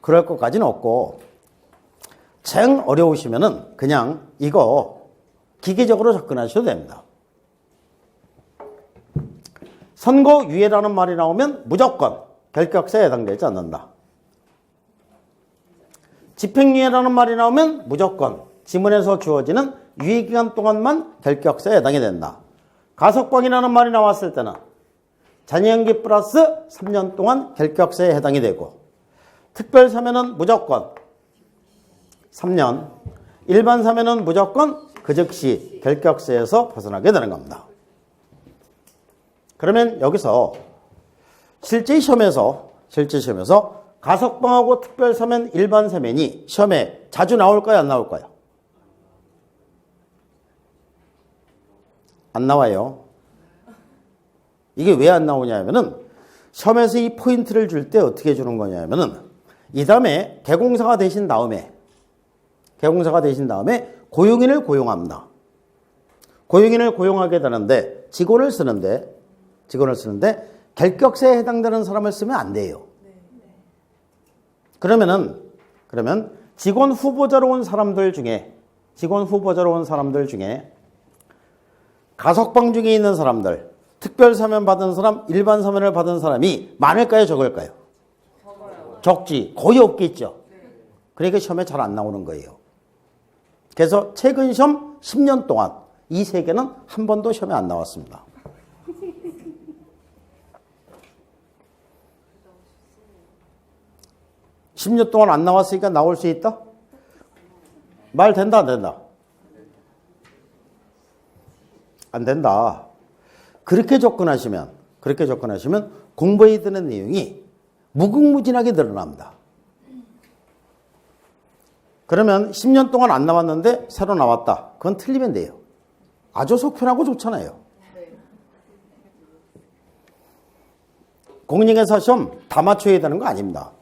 그럴 것까지는 없고 정 어려우시면은 그냥 이거 기계적으로 접근하셔도 됩니다. 선고유예라는 말이 나오면 무조건 결격사에 해당되지 않는다. 집행유예라는 말이 나오면 무조건 지문에서 주어지는 유예기간 동안만 결격사에 해당이 된다. 가석방이라는 말이 나왔을 때는 잔여연기 플러스 3년 동안 결격사에 해당이 되고, 특별사면은 무조건 3년, 일반 사면은 무조건 그 즉시 결격사에서 벗어나게 되는 겁니다. 그러면 여기서 실제 시험에서 가석방하고 특별사면, 일반 사면이 시험에 자주 나올까요, 안 나올까요? 안 나와요. 이게 왜 안 나오냐면은 시험에서 이 포인트를 줄 때 어떻게 주는 거냐면은 이 다음에 개공사가 되신 다음에 고용인을 고용합니다. 고용인을 고용하게 되는데 직원을 쓰는데 결격사에 해당되는 사람을 쓰면 안 돼요. 그러면 직원 후보자로 온 사람들 중에 가석방 중에 있는 사람들, 특별사면 받은 사람, 일반 사면을 받은 사람이 많을까요, 적을까요? 적지. 거의 없겠죠. 그러니까 시험에 잘 안 나오는 거예요. 그래서 최근 시험 10년 동안 이 세 개는 한 번도 시험에 안 나왔습니다. (10년) 동안 안 나왔으니까 나올 수 있다? 말 된다, 안 된다? 안 된다. 그렇게 접근하시면 공부해야 되는 내용이 무궁무진하게 늘어납니다. 그러면 10년 동안 안 나왔는데 새로 나왔다. 그건 틀리면 돼요. 아주 속편하고 좋잖아요. 공인중개사 시험 다 맞춰야 되는 거 아닙니다.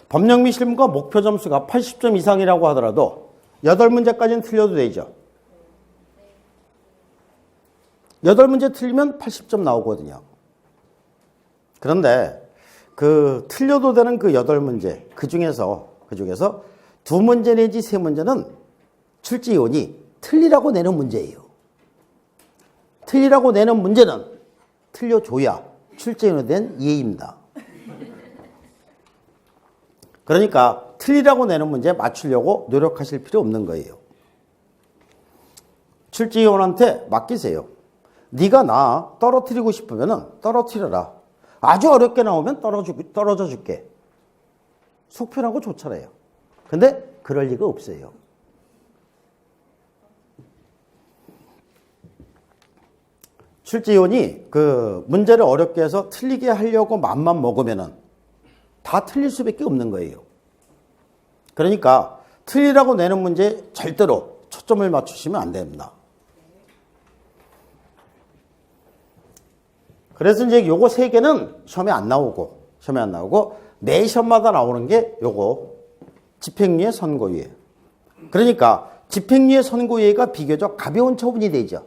법령미 실무가 목표 점수가 80점 이상이라고 하더라도 8문제까지는 틀려도 되죠. 8문제 틀리면 80점 나오거든요. 그런데 그 틀려도 되는 그 8문제, 그 중에서 2문제 내지 3문제는 출제위원이 틀리라고 내는 문제예요. 틀리라고 내는 문제는 틀려줘야 출제위원에 대한 이해입니다. 그러니까 틀리라고 내는 문제 맞추려고 노력하실 필요 없는 거예요. 출제위원한테 맡기세요. 네가 나 떨어뜨리고 싶으면 떨어뜨려라. 아주 어렵게 나오면 떨어져 줄게. 속편하고 좋잖아요. 근데 그럴 리가 없어요. 출제위원이 그 문제를 어렵게 해서 틀리게 하려고 맘만 먹으면은 다 틀릴 수밖에 없는 거예요. 그러니까 틀리라고 내는 문제에 절대로 초점을 맞추시면 안 됩니다. 그래서 이제 요거 3개는 시험에 안 나오고 매 시험마다 나오는 게 요거 집행유예 선고유예. 그러니까 집행유예 선고유예가 비교적 가벼운 처분이 되죠.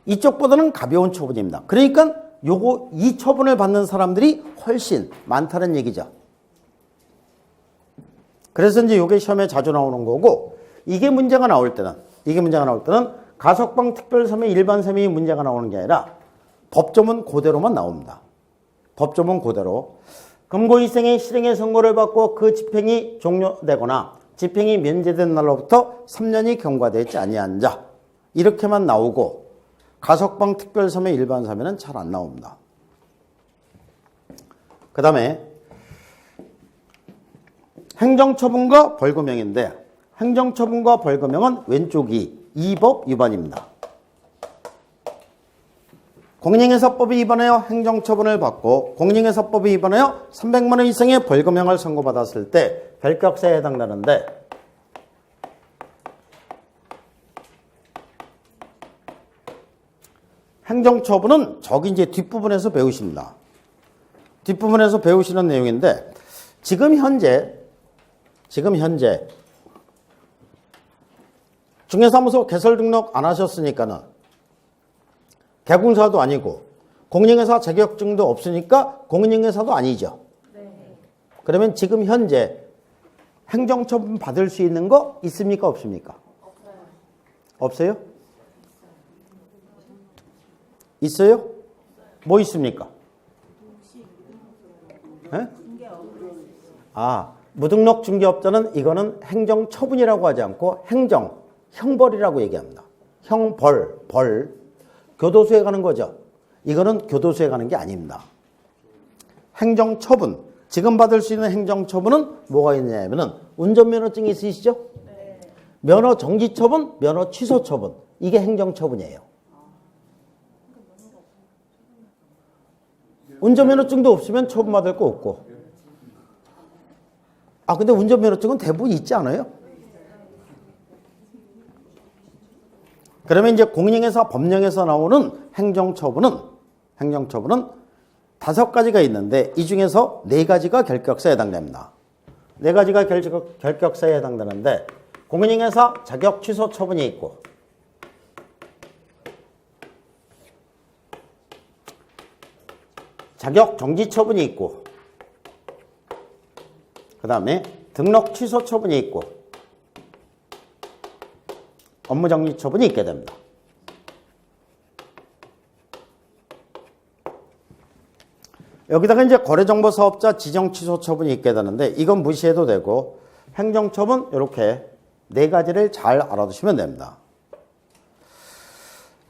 이쪽보다는 가벼운 처분입니다. 그러니까 요거 이 처분을 받는 사람들이 훨씬 많다는 얘기죠. 그래서 이제 요게 시험에 자주 나오는 거고, 이게 문제가 나올 때는 가석방 특별사면 일반사면이 문제가 나오는 게 아니라 법조문 그대로만 나옵니다. 법조문 그대로. 금고이생의 실행의 선고를 받고 그 집행이 종료되거나 집행이 면제된 날로부터 3년이 경과되지 아니한 자, 이렇게만 나오고 가석방 특별사면 일반사면은 잘 안 나옵니다. 그 다음에 행정처분과 벌금형인데, 행정처분과 벌금형은 왼쪽이 이 법 위반입니다. 공인중개사법에 위반하여 행정처분을 받고 공인중개사법에 위반하여 300만 원 이상의 벌금형을 선고받았을 때 결격사에 해당되는데, 행정처분은 저기 이제 뒷부분에서 배우십니다. 뒷부분에서 배우시는 내용인데, 지금 현재 중개사무소 개설 등록 안 하셨으니까는 개공사도 아니고 공인중개사 자격증도 없으니까 공인중개사도 아니죠. 네. 그러면 지금 현재 행정처분 받을 수 있는 거 있습니까, 없습니까? 없어요? 있어요? 뭐 있습니까? 네? 무등록 중개업자는 이거는 행정처분이라고 하지 않고 형벌이라고 얘기합니다. 형벌, 벌. 교도소에 가는 거죠. 이거는 교도소에 가는 게 아닙니다. 행정처분. 지금 받을 수 있는 행정처분은 뭐가 있냐면은 운전면허증이 있으시죠? 네. 면허 정지처분, 면허 취소처분. 이게 행정처분이에요. 운전면허증도 없으면 처분받을 거 없고. 근데 운전면허증은 대부분 있지 않아요? 그러면 이제 공인중개사 법령에서 나오는 행정처분은 5가지가 있는데 이 중에서 4가지가 결격사에 해당됩니다. 4가지가 결격사에 해당되는데 공인중개사 자격 취소 처분이 있고 자격 정지 처분이 있고 그 다음에 등록 취소 처분이 있고 업무 정지 처분이 있게 됩니다. 여기다가 이제 거래정보사업자 지정 취소 처분이 있게 되는데 이건 무시해도 되고 행정처분 이렇게 4가지를 잘 알아두시면 됩니다.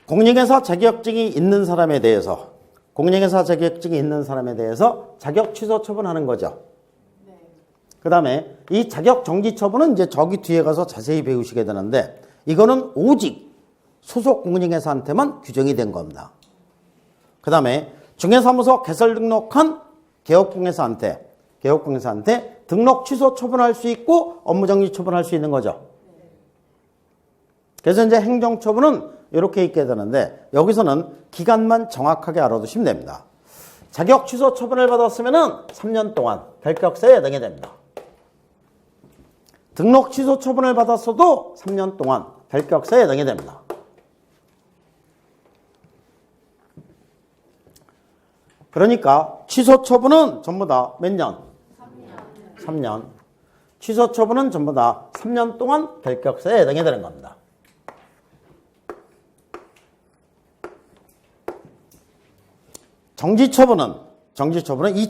공인중개사 자격증이 있는 사람에 대해서 자격 취소 처분하는 거죠. 그 다음에 이 자격 정지 처분은 이제 저기 뒤에 가서 자세히 배우시게 되는데 이거는 오직 소속 공인중개사한테만 규정이 된 겁니다. 그 다음에 중개사무소 개설 등록한 개업공개사한테 등록 취소 처분할 수 있고 업무정지 처분할 수 있는 거죠. 그래서 이제 행정처분은 이렇게 있게 되는데 여기서는 기간만 정확하게 알아두시면 됩니다. 자격 취소 처분을 받았으면 3년 동안 결격사에 해당이 됩니다. 등록 취소 처분을 받았어도 3년 동안 결격사에 해당이 됩니다. 그러니까 취소 처분은 전부 다 몇 년? 3년. 취소 처분은 전부 다 3년 동안 결격사에 해당이 되는 겁니다. 정지처분은 이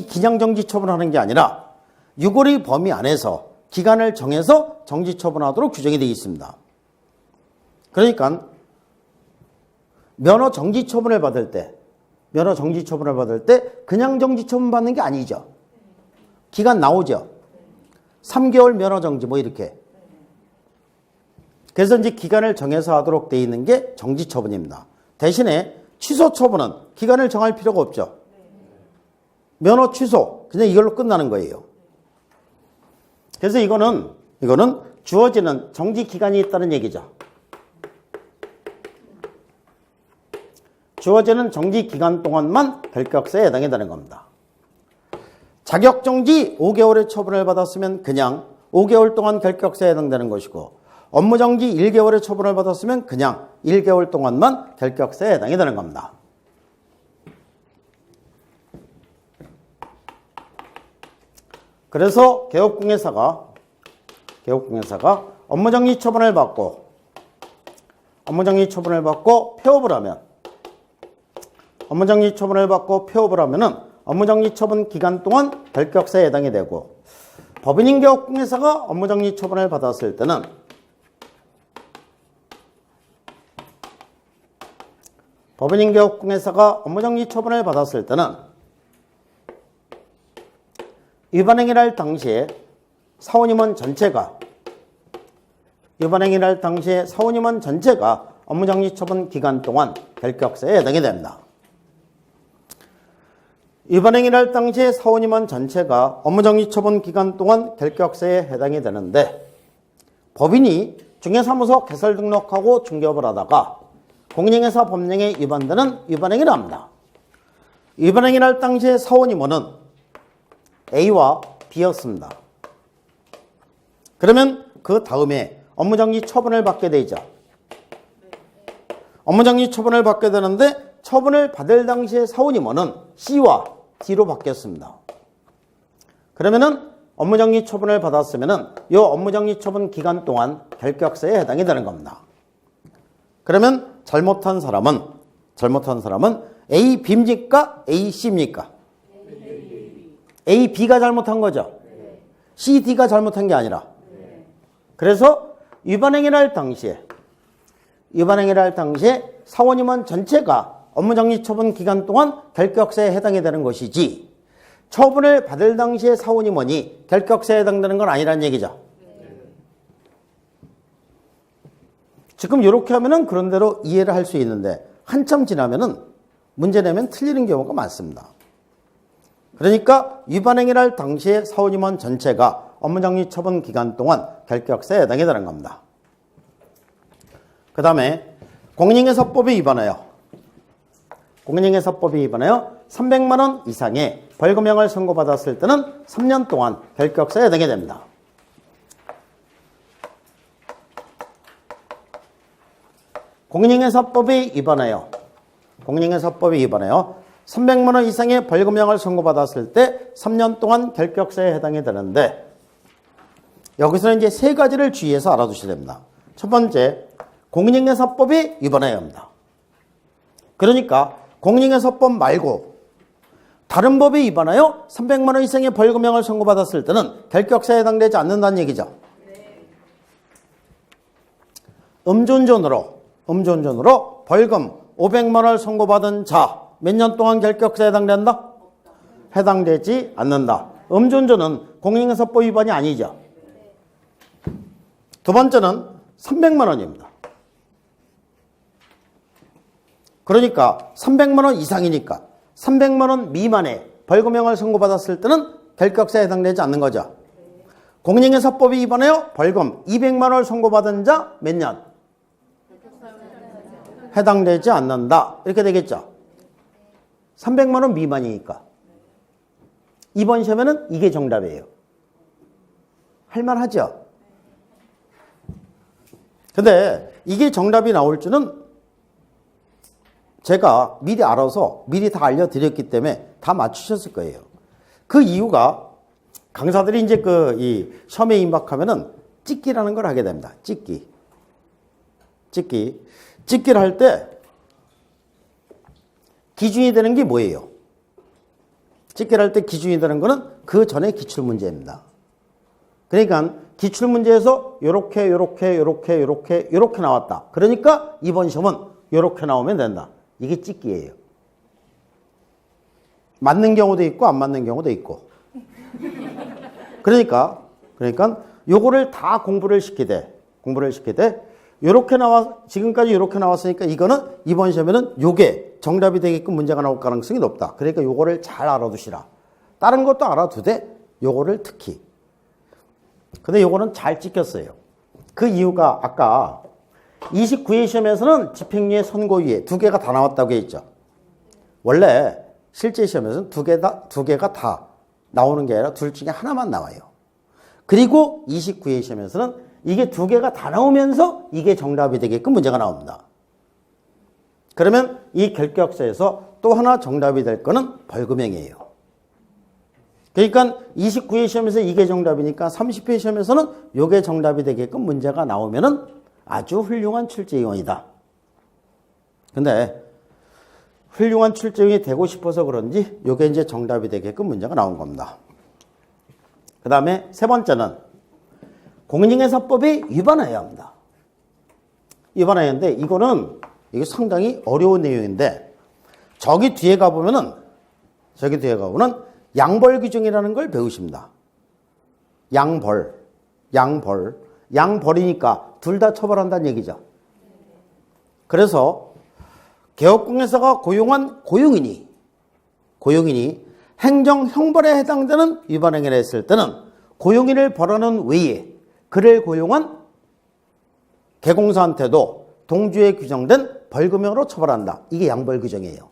그냥 정지처분하는 게 아니라 유골의 범위 안에서 기간을 정해서 정지처분하도록 규정이 되어 있습니다. 그러니까 면허 정지처분을 받을 때 그냥 정지처분 받는 게 아니죠. 기간 나오죠. 3개월 면허 정지 뭐 이렇게. 그래서 이제 기간을 정해서 하도록 되어 있는 게 정지처분입니다. 대신에 취소처분은 기간을 정할 필요가 없죠. 면허 취소 그냥 이걸로 끝나는 거예요. 그래서 이거는 주어지는 정지 기간이 있다는 얘기죠. 주어지는 정지 기간 동안만 결격사에 해당이 되는 겁니다. 자격 정지 5개월의 처분을 받았으면 그냥 5개월 동안 결격사에 해당되는 것이고 업무 정지 1개월의 처분을 받았으면 그냥 1개월 동안만 결격사에 해당이 되는 겁니다. 그래서 개업공개사가 업무 정지 처분을 받고 폐업을 하면 업무 정지 처분 기간 동안 결격사에 해당이 되고 법인인 개업공개사가 업무 정지 처분을 받았을 때는 위반행위를 할 당시에 사원임원 전체가 업무정지 처분 기간 동안 결격사에 해당이 됩니다. 위반행위를 할 당시에 사원임원 전체가 업무정지 처분 기간 동안 결격사에 해당이 되는데 법인이 중개사무소 개설 등록하고 중개업을 하다가 공인중개사 법령에 위반되는 위반행위를 합니다. 위반행위를 할 당시에 사원임원은 A와 B였습니다. 그러면 그 다음에 업무정지 처분을 받게 되죠. 업무정지 처분을 받게 되는데 처분을 받을 당시에 사원임원은 C와 D로 바뀌었습니다. 그러면은 업무정지 처분을 받았으면은 이 업무정지 처분 기간 동안 결격사에 해당이 되는 겁니다. 그러면 잘못한 사람은 A, B입니까? A, C입니까? A, B가 잘못한 거죠. C, D가 잘못한 게 아니라. 그래서 위반행위를 할 당시에 사원임원 전체가 업무정지 처분 기간 동안 결격사에 해당이 되는 것이지 처분을 받을 당시에 사원임원이 결격사에 해당되는 건 아니란 얘기죠. 지금 이렇게 하면은 그런 대로 이해를 할 수 있는데 한참 지나면은 문제 내면 틀리는 경우가 많습니다. 그러니까 위반행위를 할 당시에 사원임원 전체가 업무정지 처분 기간 동안 결격사에 해당이 되는 겁니다. 그 다음에 공인중개사법에 위반하여 300만 원 이상의 벌금형을 선고받았을 때는 3년 동안 결격사에 해당이 됩니다. 공인중개사법에 위반하여 300만 원 이상의 벌금형을 선고받았을 때 3년 동안 결격사에 해당이 되는데 여기서는 이제 세 가지를 주의해서 알아두셔야 됩니다. 첫 번째, 공인중개사법에 위반해야 합니다. 그러니까 공인중개사법 말고 다른 법에 위반하여 300만 원 이상의 벌금형을 선고받았을 때는 결격사에 해당되지 않는다는 얘기죠. 음주운전으로 벌금 500만 원을 선고받은 자 몇 년 동안 결격사에 해당된다? 해당되지 않는다. 음주운전은 공인중개사법 위반이 아니죠. 두 번째는 300만 원입니다. 그러니까 300만 원 이상이니까 300만 원 미만의 벌금형을 선고받았을 때는 결격사에 해당되지 않는 거죠. 공인중개사법에 위반하여 벌금 200만 원을 선고받은 자 몇 년? 해당되지 않는다. 이렇게 되겠죠. 300만 원 미만이니까. 이번 시험에는 이게 정답이에요. 할만하죠? 근데 이게 정답이 나올 줄은 제가 미리 알아서 미리 다 알려드렸기 때문에 다 맞추셨을 거예요. 그 이유가 강사들이 이제 이 시험에 임박하면은 찍기라는 걸 하게 됩니다. 찍기를 할 때 기준이 되는 게 뭐예요? 찍기를 할 때 기준이 되는 거는 그 전에 기출문제입니다. 그러니까 기출문제에서 요렇게 나왔다. 그러니까 이번 시험은 요렇게 나오면 된다. 이게 찍기예요. 맞는 경우도 있고 안 맞는 경우도 있고. 그러니까 요거를 다 공부를 시키되 지금까지 요렇게 나왔으니까 이거는 이번 시험에는 요게 정답이 되게끔 문제가 나올 가능성이 높다. 그러니까 요거를 잘 알아두시라. 다른 것도 알아두되 요거를 특히. 근데 요거는 잘 찍혔어요. 그 이유가 아까 29회 시험에서는 집행유예, 선고유예 두 개가 다 나왔다고 했죠. 원래 실제 시험에서는 두 개가 다 나오는 게 아니라 둘 중에 하나만 나와요. 그리고 29회 시험에서는 이게 두 개가 다 나오면서 이게 정답이 되게끔 문제가 나옵니다. 그러면 이 결격사에서 또 하나 정답이 될 거는 벌금형이에요. 그러니까 29회 시험에서 이게 정답이니까 30회 시험에서는 이게 정답이 되게끔 문제가 나오면은 아주 훌륭한 출제위원이다. 근데 훌륭한 출제위원이 되고 싶어서 그런지 이게 이제 정답이 되게끔 문제가 나온 겁니다. 그 다음에 세 번째는 공인중개사법에 위반해야 합니다. 위반해야 하는데 이게 상당히 어려운 내용인데 저기 뒤에 가보면은 양벌규정이라는 걸 배우십니다. 양벌이니까 둘 다 처벌한다는 얘기죠. 그래서 개업공개사가 고용한 고용인이 행정형벌에 해당되는 위반행위를 했을 때는 고용인을 벌하는 외에 그를 고용한 개공사한테도 동주에 규정된 벌금형으로 처벌한다. 이게 양벌규정이에요.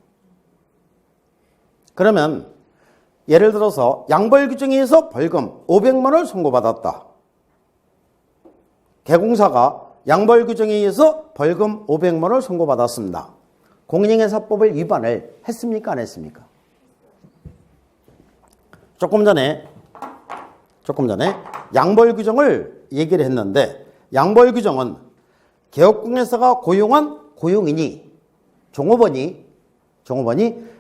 그러면 예를 들어서 양벌규정에 의해서 벌금 500만 원을 선고받았다. 개공사가 양벌규정에 의해서 벌금 500만 원을 선고받았습니다. 공인중개사법을 위반을 했습니까? 안 했습니까? 조금 전에 양벌규정을 얘기를 했는데 양벌규정은 개업공개사가 고용한 고용인이 종업원이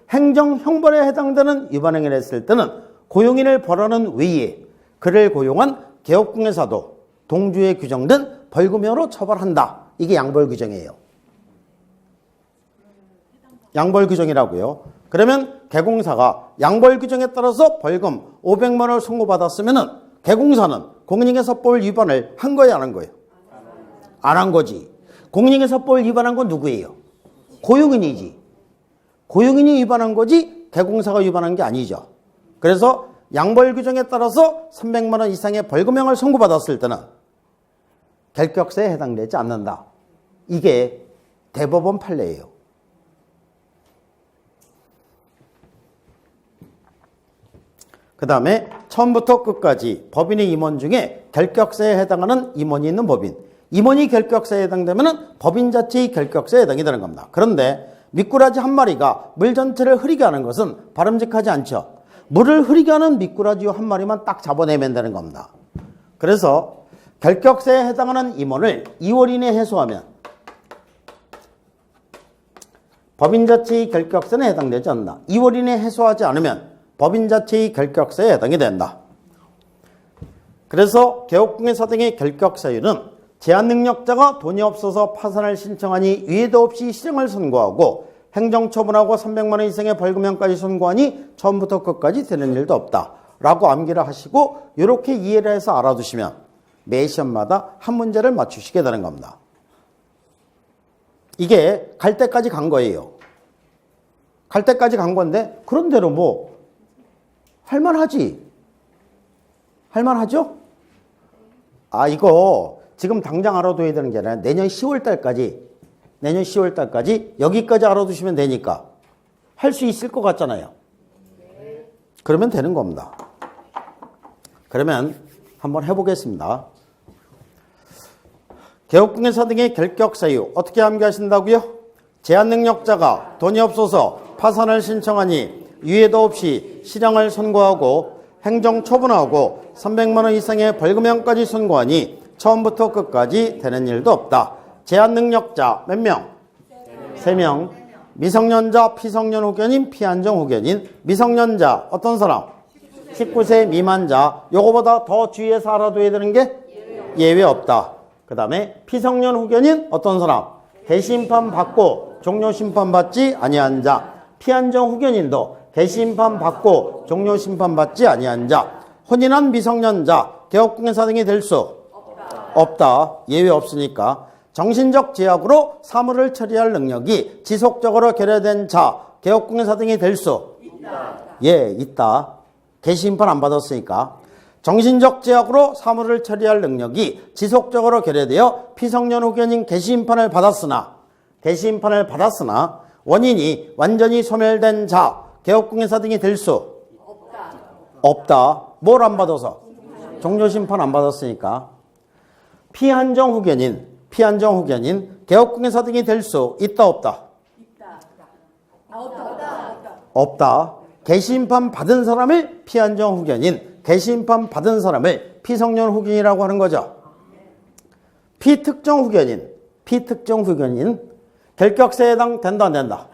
행정형벌에 해당되는 위반행위를 했을 때는 고용인을 벌하는 외에 그를 고용한 개업공개사도 동주에 규정된 벌금형으로 처벌한다. 이게 양벌규정이에요. 양벌규정이라고요. 그러면 개공사가 양벌규정에 따라서 벌금 500만 원을 선고받았으면은 개공사는 공인중개사법 위반을 한 거예요, 안 한 거예요? 안 한 거지. 공인중개사법 위반한 건 누구예요? 고용인이지. 고용인이 위반한 거지 개공사가 위반한 게 아니죠. 그래서 양벌규정에 따라서 300만 원 이상의 벌금형을 선고받았을 때는 결격사에 해당되지 않는다. 이게 대법원 판례예요. 그 다음에 처음부터 끝까지 법인의 임원 중에 결격사에 해당하는 임원이 있는 법인. 임원이 결격사에 해당되면 법인 자체의 결격사에 해당이 되는 겁니다. 그런데 미꾸라지 한 마리가 물 전체를 흐리게 하는 것은 바람직하지 않죠. 물을 흐리게 하는 미꾸라지 한 마리만 딱 잡아내면 되는 겁니다. 그래서 결격사에 해당하는 임원을 2월 이내에 해소하면 법인 자체의 결격사에 해당되지 않는다. 2월 이내에 해소하지 않으면 법인 자체의 결격사에 해당이 된다. 그래서 개업공개사 등의 결격사유는 제한능력자가 돈이 없어서 파산을 신청하니 이해도 없이 실형을 선고하고 행정처분하고 300만 원 이상의 벌금형까지 선고하니 처음부터 끝까지 되는 일도 없다. 라고 암기를 하시고 이렇게 이해를 해서 알아두시면 매 시험마다 한 문제를 맞추시게 되는 겁니다. 이게 갈 때까지 간 거예요. 갈 때까지 간 건데 그런 대로 뭐 할만하지. 할만하죠? 아, 이거 지금 당장 알아둬야 되는 게 아니라 내년 10월 달까지 여기까지 알아두시면 되니까 할 수 있을 것 같잖아요. 그러면 되는 겁니다. 그러면 한번 해보겠습니다. 개업공개사 등의 결격사유 어떻게 암기하신다고요? 제한능력자가 돈이 없어서 파산을 신청하니 유예도 없이 실형을 선고하고 행정처분하고 300만 원 이상의 벌금형까지 선고하니 처음부터 끝까지 되는 일도 없다. 제한능력자 몇 명? 3명. 미성년자, 피성년 후견인, 피한정 후견인. 미성년자 어떤 사람? 19세 미만자. 요거보다 더 주의해서 알아둬야 되는 게 예외 없다. 그 다음에 피성년 후견인 어떤 사람? 대심판 받고 종료심판 받지 아니한 자. 피한정 후견인도 대심판 받고 종료심판 받지 아니한 자. 혼인한 미성년자 개업공개사 등이 될 수 없다. 예외 없으니까. 정신적 제약으로 사물을 처리할 능력이 지속적으로 결여된 자 개업공개사 등이 될 수 있다. 예, 있다. 개심판 안 받았으니까. 정신적 제약으로 사물을 처리할 능력이 지속적으로 결여되어 피성년 후견인 개심판을 받았으나 원인이 완전히 소멸된 자 개업공개사 등이 될 수 없다. 뭘 안 받아서? 종료심판 안 받았으니까. 피한정 후견인 개업공개사 등이 될 수 있다 없다? 없다. 개심판 받은 사람을 피한정 후견인, 개심판 받은 사람을 피성년 후견이라고 하는 거죠. 피특정 후견인 결격사에 해당된다 안 된다?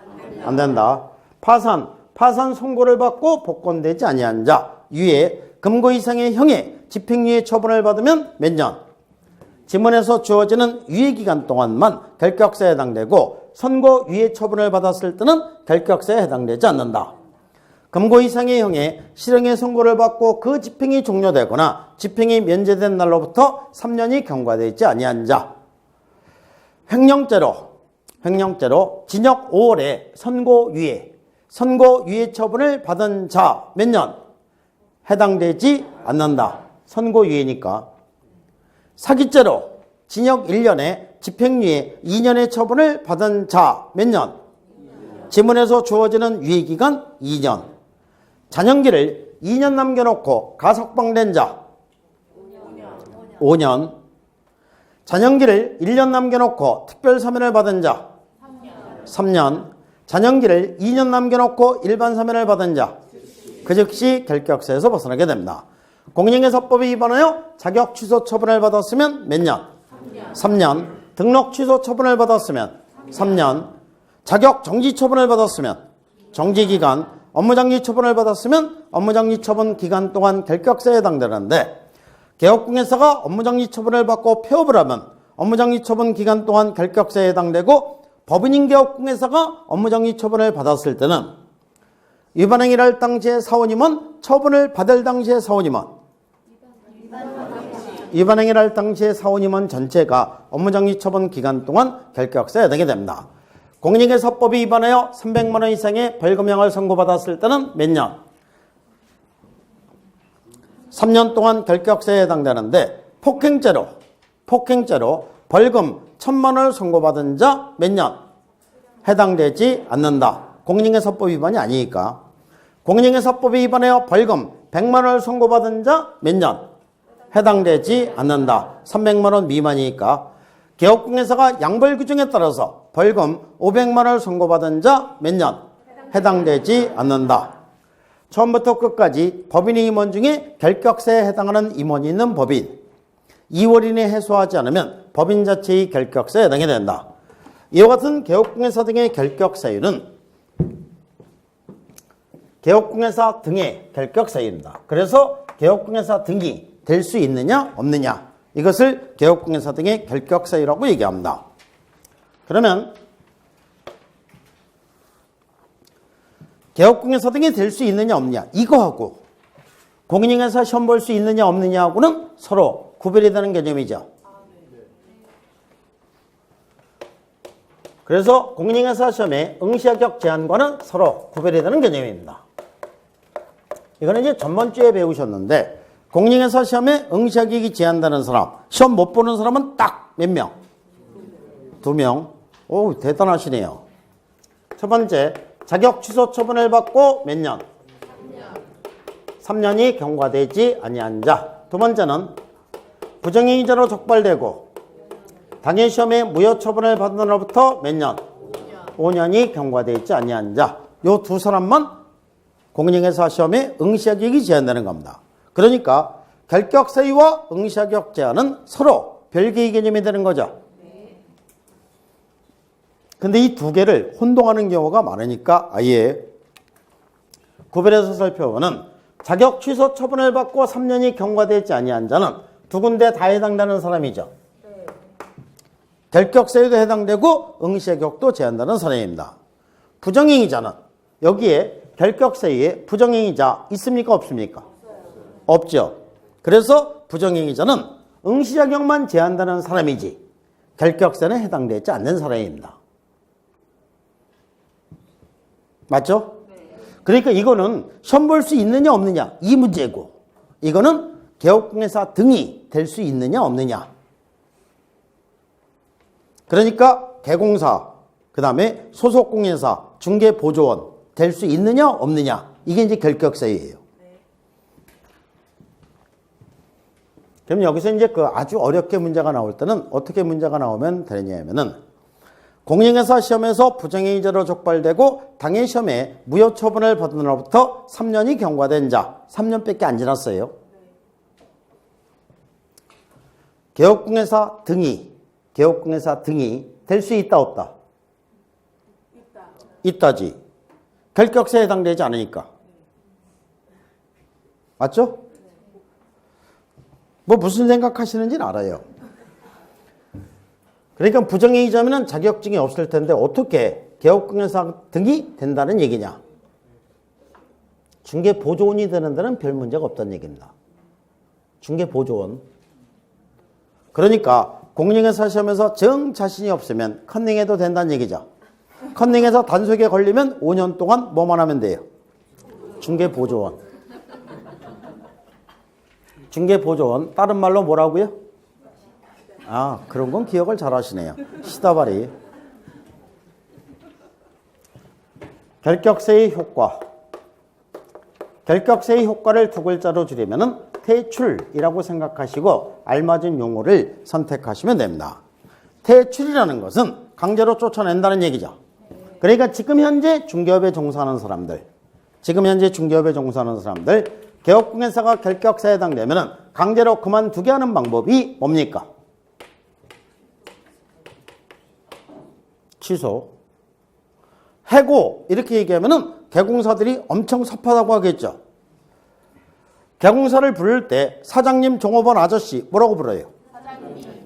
안 된다. 파산 선고를 받고 복권되지 아니한 자 유예 금고 이상의 형의 집행유예 처분을 받으면 몇 년? 지문에서 주어지는 유예기간 동안만 결격사에 해당되고 선고 유예 처분을 받았을 때는 결격사에 해당되지 않는다. 금고 이상의 형의 실형의 선고를 받고 그 집행이 종료되거나 집행이 면제된 날로부터 3년이 경과되지 아니한 자. 횡령죄로 징역 5월에 선고 유예 처분을 받은 자 몇 년? 해당되지 않는다. 선고 유예니까. 사기죄로 징역 1년에 집행유예 2년의 처분을 받은 자 몇 년? 지문에서 주어지는 유예기간 2년. 잔영기를 2년 남겨놓고 가석방된 자 5년. 잔영기를 1년 남겨놓고 특별사면을 받은 자 3년. 잔영기를 2년 남겨놓고 일반 사면을 받은 자 그 즉시 결격사에서 벗어나게 됩니다. 공인중개사법에 위반하여 자격 취소 처분을 받았으면 몇 년? 3년. 등록 취소 처분을 받았으면 3년. 자격 정지 처분을 받았으면 정지기간. 업무정지 처분을 받았으면 업무정지 처분 기간 동안 결격사에 해당되는데 개업공개사가 업무정지 처분을 받고 폐업을 하면 업무정지 처분 기간 동안 결격사에 해당되고 법인인 개업공개사가 업무정지 처분을 받았을 때는 위반행위를 할 당시의 사원임원, 처분을 받을 당시의 사원임원, 위반행위를 할 당시의 사원임원 전체가 업무정지 처분 기간 동안 결격사에 해당이 됩니다. 공인중개사법이 위반하여 300만 원 이상의 벌금형을 선고받았을 때는 몇 년? 3년 동안 결격사에 해당되는데 폭행죄로 벌금 1,000만 원을 선고받은 자 몇 년? 해당되지 않는다. 공인중개사법 위반이 아니니까. 공인중개사법에 위반하여 벌금 100만 원을 선고받은 자 몇 년? 해당되지 않는다. 300만 원 미만이니까. 개업공개사가 양벌 규정에 따라서 벌금 500만 원을 선고받은 자 몇 년? 해당되지 않는다. 처음부터 끝까지 법인의 임원 중에 결격사에 해당하는 임원이 있는 법인 2월 이내에 해소하지 않으면 법인 자체의 결격사에 해당이 된다. 이와 같은 개업공개사 등의 결격사유는 개업공개사 등의 결격사유입니다. 그래서 개업공개사 등이 될 수 있느냐 없느냐 이것을 개업공개사 등의 결격사유라고 얘기합니다. 그러면 개업공개사 등이 될 수 있느냐 없느냐 이거하고 공인중개사 시험 볼 수 있느냐 없느냐하고는 서로 구별이 되는 개념이죠. 그래서 공인중개사 시험의 응시자격 제한과는 서로 구별이 되는 개념입니다. 이거는 이제 전번주에 배우셨는데 공인중개사 시험에 응시자격이 제한되는 사람, 시험 못 보는 사람은 딱 몇 명? 2명. 오, 대단하시네요. 첫 번째, 자격 취소 처분을 받고 몇 년? 3년이 경과되지 아니한 자. 두 번째는 부정행위자로 적발되고 당일 시험에 무효 처분을 받은 날로부터 몇 년? 5년이 경과되지 아니한 자. 요 두 사람만 공인중개사 시험에 응시자격이 제한되는 겁니다. 그러니까 결격사유와 응시자격 제한은 서로 별개의 개념이 되는 거죠. 근데 이 두 개를 혼동하는 경우가 많으니까 아예 구별해서 살펴보는 자격 취소 처분을 받고 3년이 경과되지 아니한 자는 두 군데 다 해당되는 사람이죠. 결격사유도 해당되고 응시자격도 제한되는 사람입니다. 부정행위자는 여기에 결격사유에 부정행위자 있습니까 없습니까? 없죠. 그래서 부정행위자는 응시자격만 제한되는 사람이지 결격사유는 해당되지 않는 사람입니다. 맞죠? 그러니까 이거는 시험 볼 수 있느냐 없느냐 이 문제고 이거는 개업공개사 등이 될 수 있느냐 없느냐. 그러니까 개공사, 그 다음에 소속공개사, 중개보조원 될 수 있느냐 없느냐 이게 이제 결격사유예요. 그럼 여기서 이제 그 아주 어렵게 문제가 나올 때는 어떻게 문제가 나오면 되느냐면은 공인중개사 시험에서 부정행위자로 적발되고 당일 시험에 무효 처분을 받은 날로부터 3년이 경과된 자 3년밖에 안 지났어요. 개업공개사 등이 될 수 있다 없다? 있다지. 결격사에 해당되지 않으니까. 맞죠? 뭐 무슨 생각하시는지는 알아요. 그러니까 부정행위자면 자격증이 없을 텐데 어떻게 개업공개사 등이 된다는 얘기냐. 중개보조원이 되는 데는 별 문제가 없다는 얘기입니다. 중개보조원. 그러니까 공인중개사 시험에서 정 자신이 없으면 컨닝해도 된다는 얘기죠. 컨닝해서 단속에 걸리면 5년 동안 뭐만 하면 돼요? 중개보조원. 중개보조원. 다른 말로 뭐라고요? 아, 그런 건 기억을 잘 하시네요. 시다발이. 결격사의 효과. 결격사의 효과를 두 글자로 줄이면은 퇴출이라고 생각하시고 알맞은 용어를 선택하시면 됩니다. 퇴출이라는 것은 강제로 쫓아낸다는 얘기죠. 그러니까 지금 현재 중개업에 종사하는 사람들, 개업공개사가 결격사에 해당되면은 강제로 그만두게 하는 방법이 뭡니까? 취소. 해고 이렇게 얘기하면은 개공사들이 엄청 섭하다고 하겠죠. 개공사를 부를 때 사장님, 종업원, 아저씨 뭐라고 불러요?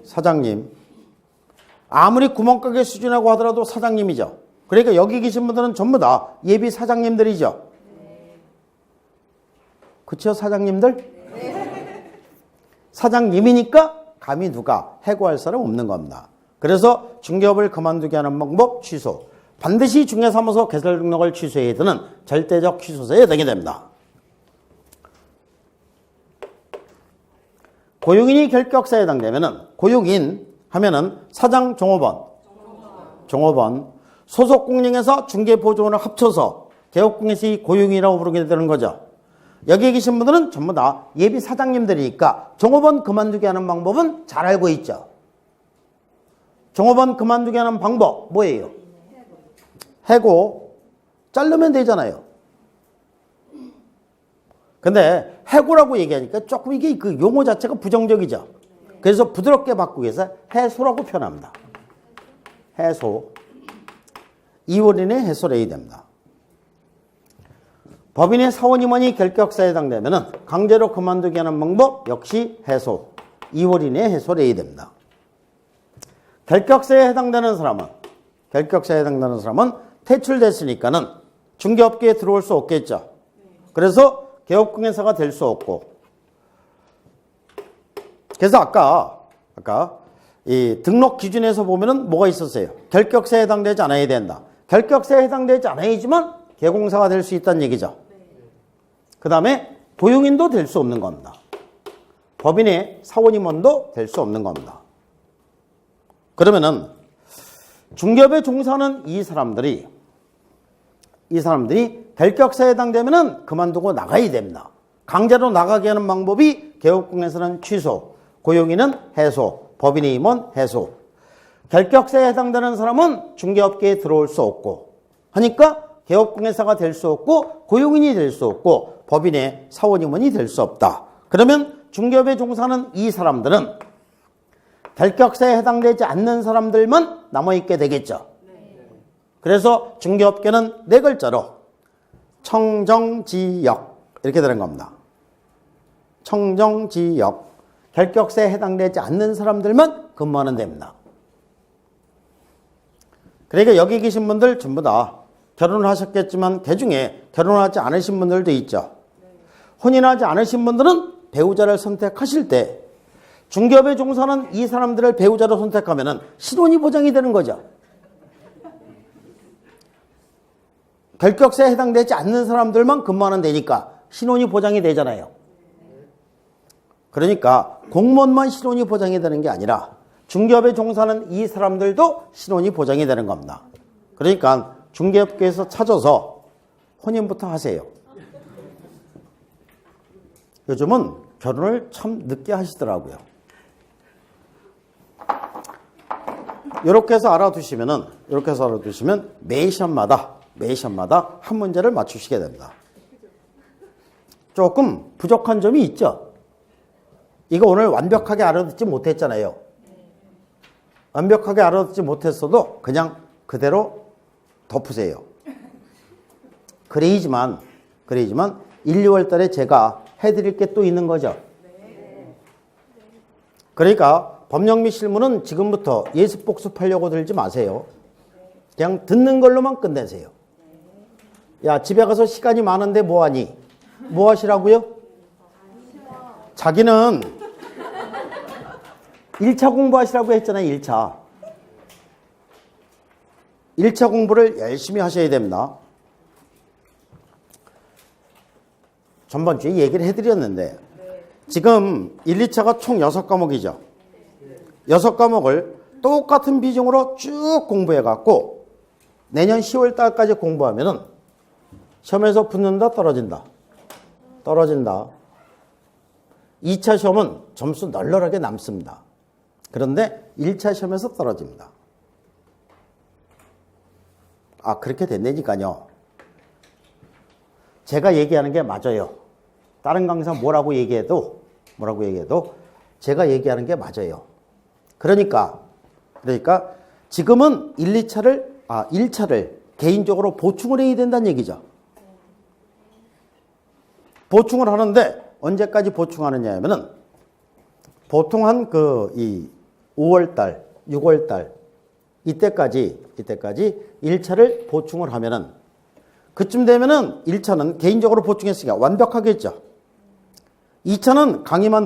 사장님. 아무리 구멍가게 수준이라고 하더라도 사장님이죠. 그러니까 여기 계신 분들은 전부 다 예비 사장님들이죠. 그쵸, 사장님들? 사장님이니까 감히 누가 해고할 사람 없는 겁니다. 그래서 중개업을 그만두게 하는 방법 취소. 반드시 중개사무소 개설 등록을 취소해야 되는 절대적 취소세에 해당이 됩니다. 고용인이 결격사에 해당되면은 고용인 하면은 사장 종업원 소속 공영에서 중개보조원을 합쳐서 개업공에서 이 고용인이라고 부르게 되는 거죠. 여기 계신 분들은 전부 다 예비 사장님들이니까 종업원 그만두게 하는 방법은 잘 알고 있죠. 종업원 그만두게 하는 방법 뭐예요? 해고. 자르면 되잖아요. 근데 해고라고 얘기하니까 조금 이게 그 용어 자체가 부정적이죠. 그래서 부드럽게 바꾸기 위해서 해소라고 표현합니다. 해소. 2월 이내에 해소를 해야 됩니다. 법인의 사원 임원이 결격사에 해당되면 강제로 그만두게 하는 방법 역시 해소. 2월 이내에 해소를 해야 됩니다. 결격사에 해당되는 사람은 퇴출됐으니까는 중개업계에 들어올 수 없겠죠. 그래서 개업공예사가 될 수 없고. 그래서 아까 이 등록 기준에서 보면은 뭐가 있었어요? 결격사에 해당되지 않아야 된다. 결격사에 해당되지 않아야지만 개공사가 될 수 있다는 얘기죠. 그 다음에 고용인도 될 수 없는 겁니다. 법인의 사원임원도 될 수 없는 겁니다. 그러면은 중개업에 종사하는 이 사람들이 결격사에 해당되면은 그만두고 나가야 됩니다. 강제로 나가게 하는 방법이 개업공에서는 취소, 고용인은 해소, 법인의 임원 해소. 결격사에 해당되는 사람은 중개업계에 들어올 수 없고 하니까 개업공예사가 될 수 없고 고용인이 될 수 없고 법인의 사원임원이 될 수 없다. 그러면 중개업에 종사하는 이 사람들은 결격사에 해당되지 않는 사람들만 남아있게 되겠죠. 그래서 중개업계는 네 글자로 청정지역 이렇게 되는 겁니다. 청정지역. 결격사에 해당되지 않는 사람들만 근무하는 데입니다. 그러니까 여기 계신 분들 전부 다 결혼을 하셨겠지만 그중에 결혼하지 않으신 분들도 있죠. 혼인하지 않으신 분들은 배우자를 선택하실 때 중개업에 종사하는 이 사람들을 배우자로 선택하면 신혼이 보장이 되는 거죠. 결격사에 해당되지 않는 사람들만 근무하는 데니까 신혼이 보장이 되잖아요. 그러니까 공무원만 신혼이 보장이 되는 게 아니라 중개업에 종사하는 이 사람들도 신혼이 보장이 되는 겁니다. 그러니까 중개업계에서 찾아서 혼인부터 하세요. 요즘은 결혼을 참 늦게 하시더라고요. 이렇게 해서 알아두시면 매 시험마다 한 문제를 맞추시게 됩니다. 조금 부족한 점이 있죠. 이거 오늘 완벽하게 알아듣지 못했잖아요. 완벽하게 알아듣지 못했어도 그냥 그대로 덮으세요. 그래야지만 1, 2월 달에 제가 해드릴 게 또 있는 거죠. 그러니까 법령 및 실무는 지금부터 예습 복습하려고 들지 마세요. 그냥 듣는 걸로만 끝내세요. 야, 집에 가서 시간이 많은데 뭐하니? 뭐 하시라고요? 자기는 1차 공부하시라고 했잖아요. 1차 공부를 열심히 하셔야 됩니다. 전번주에 얘기를 해드렸는데 지금 1, 2차가 총 6과목이죠. 6과목을 똑같은 비중으로 쭉 공부해갖고 내년 10월 달까지 공부하면은 시험에서 붙는다, 떨어진다. 2차 시험은 점수 널널하게 남습니다. 그런데 1차 시험에서 떨어집니다. 아, 그렇게 된다니까요. 제가 얘기하는 게 맞아요. 다른 강사 뭐라고 얘기해도 제가 얘기하는 게 맞아요. 그러니까 지금은 1차를 개인적으로 보충을 해야 된다는 얘기죠. 보충을 하는데 언제까지 보충하느냐 하면은 보통 한 5월달, 6월달 이때까지 1차를 보충을 하면은 그쯤 되면은 1차는 개인적으로 보충했으니까 완벽하겠죠. 2차는 강의만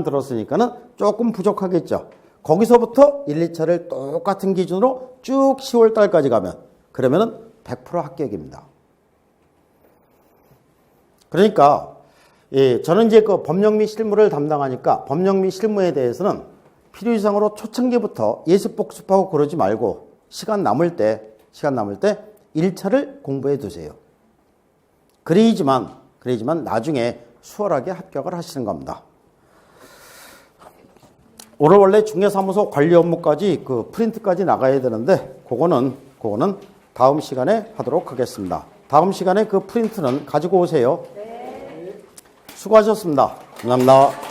들었으니까는 조금 부족하겠죠. 거기서부터 1, 2차를 똑같은 기준으로 쭉 10월 달까지 가면 그러면은 100% 합격입니다. 그러니까 저는 이제 그 법령 및 실무를 담당하니까 법령 및 실무에 대해서는 필요 이상으로 초창기부터 예습 복습하고 그러지 말고 시간 남을 때 1차를 공부해 두세요. 그래야지만 나중에 수월하게 합격을 하시는 겁니다. 오늘 원래 중개사무소 관리 업무까지 그 프린트까지 나가야 되는데 그거는 다음 시간에 하도록 하겠습니다. 다음 시간에 그 프린트는 가지고 오세요. 네. 수고하셨습니다. 감사합니다.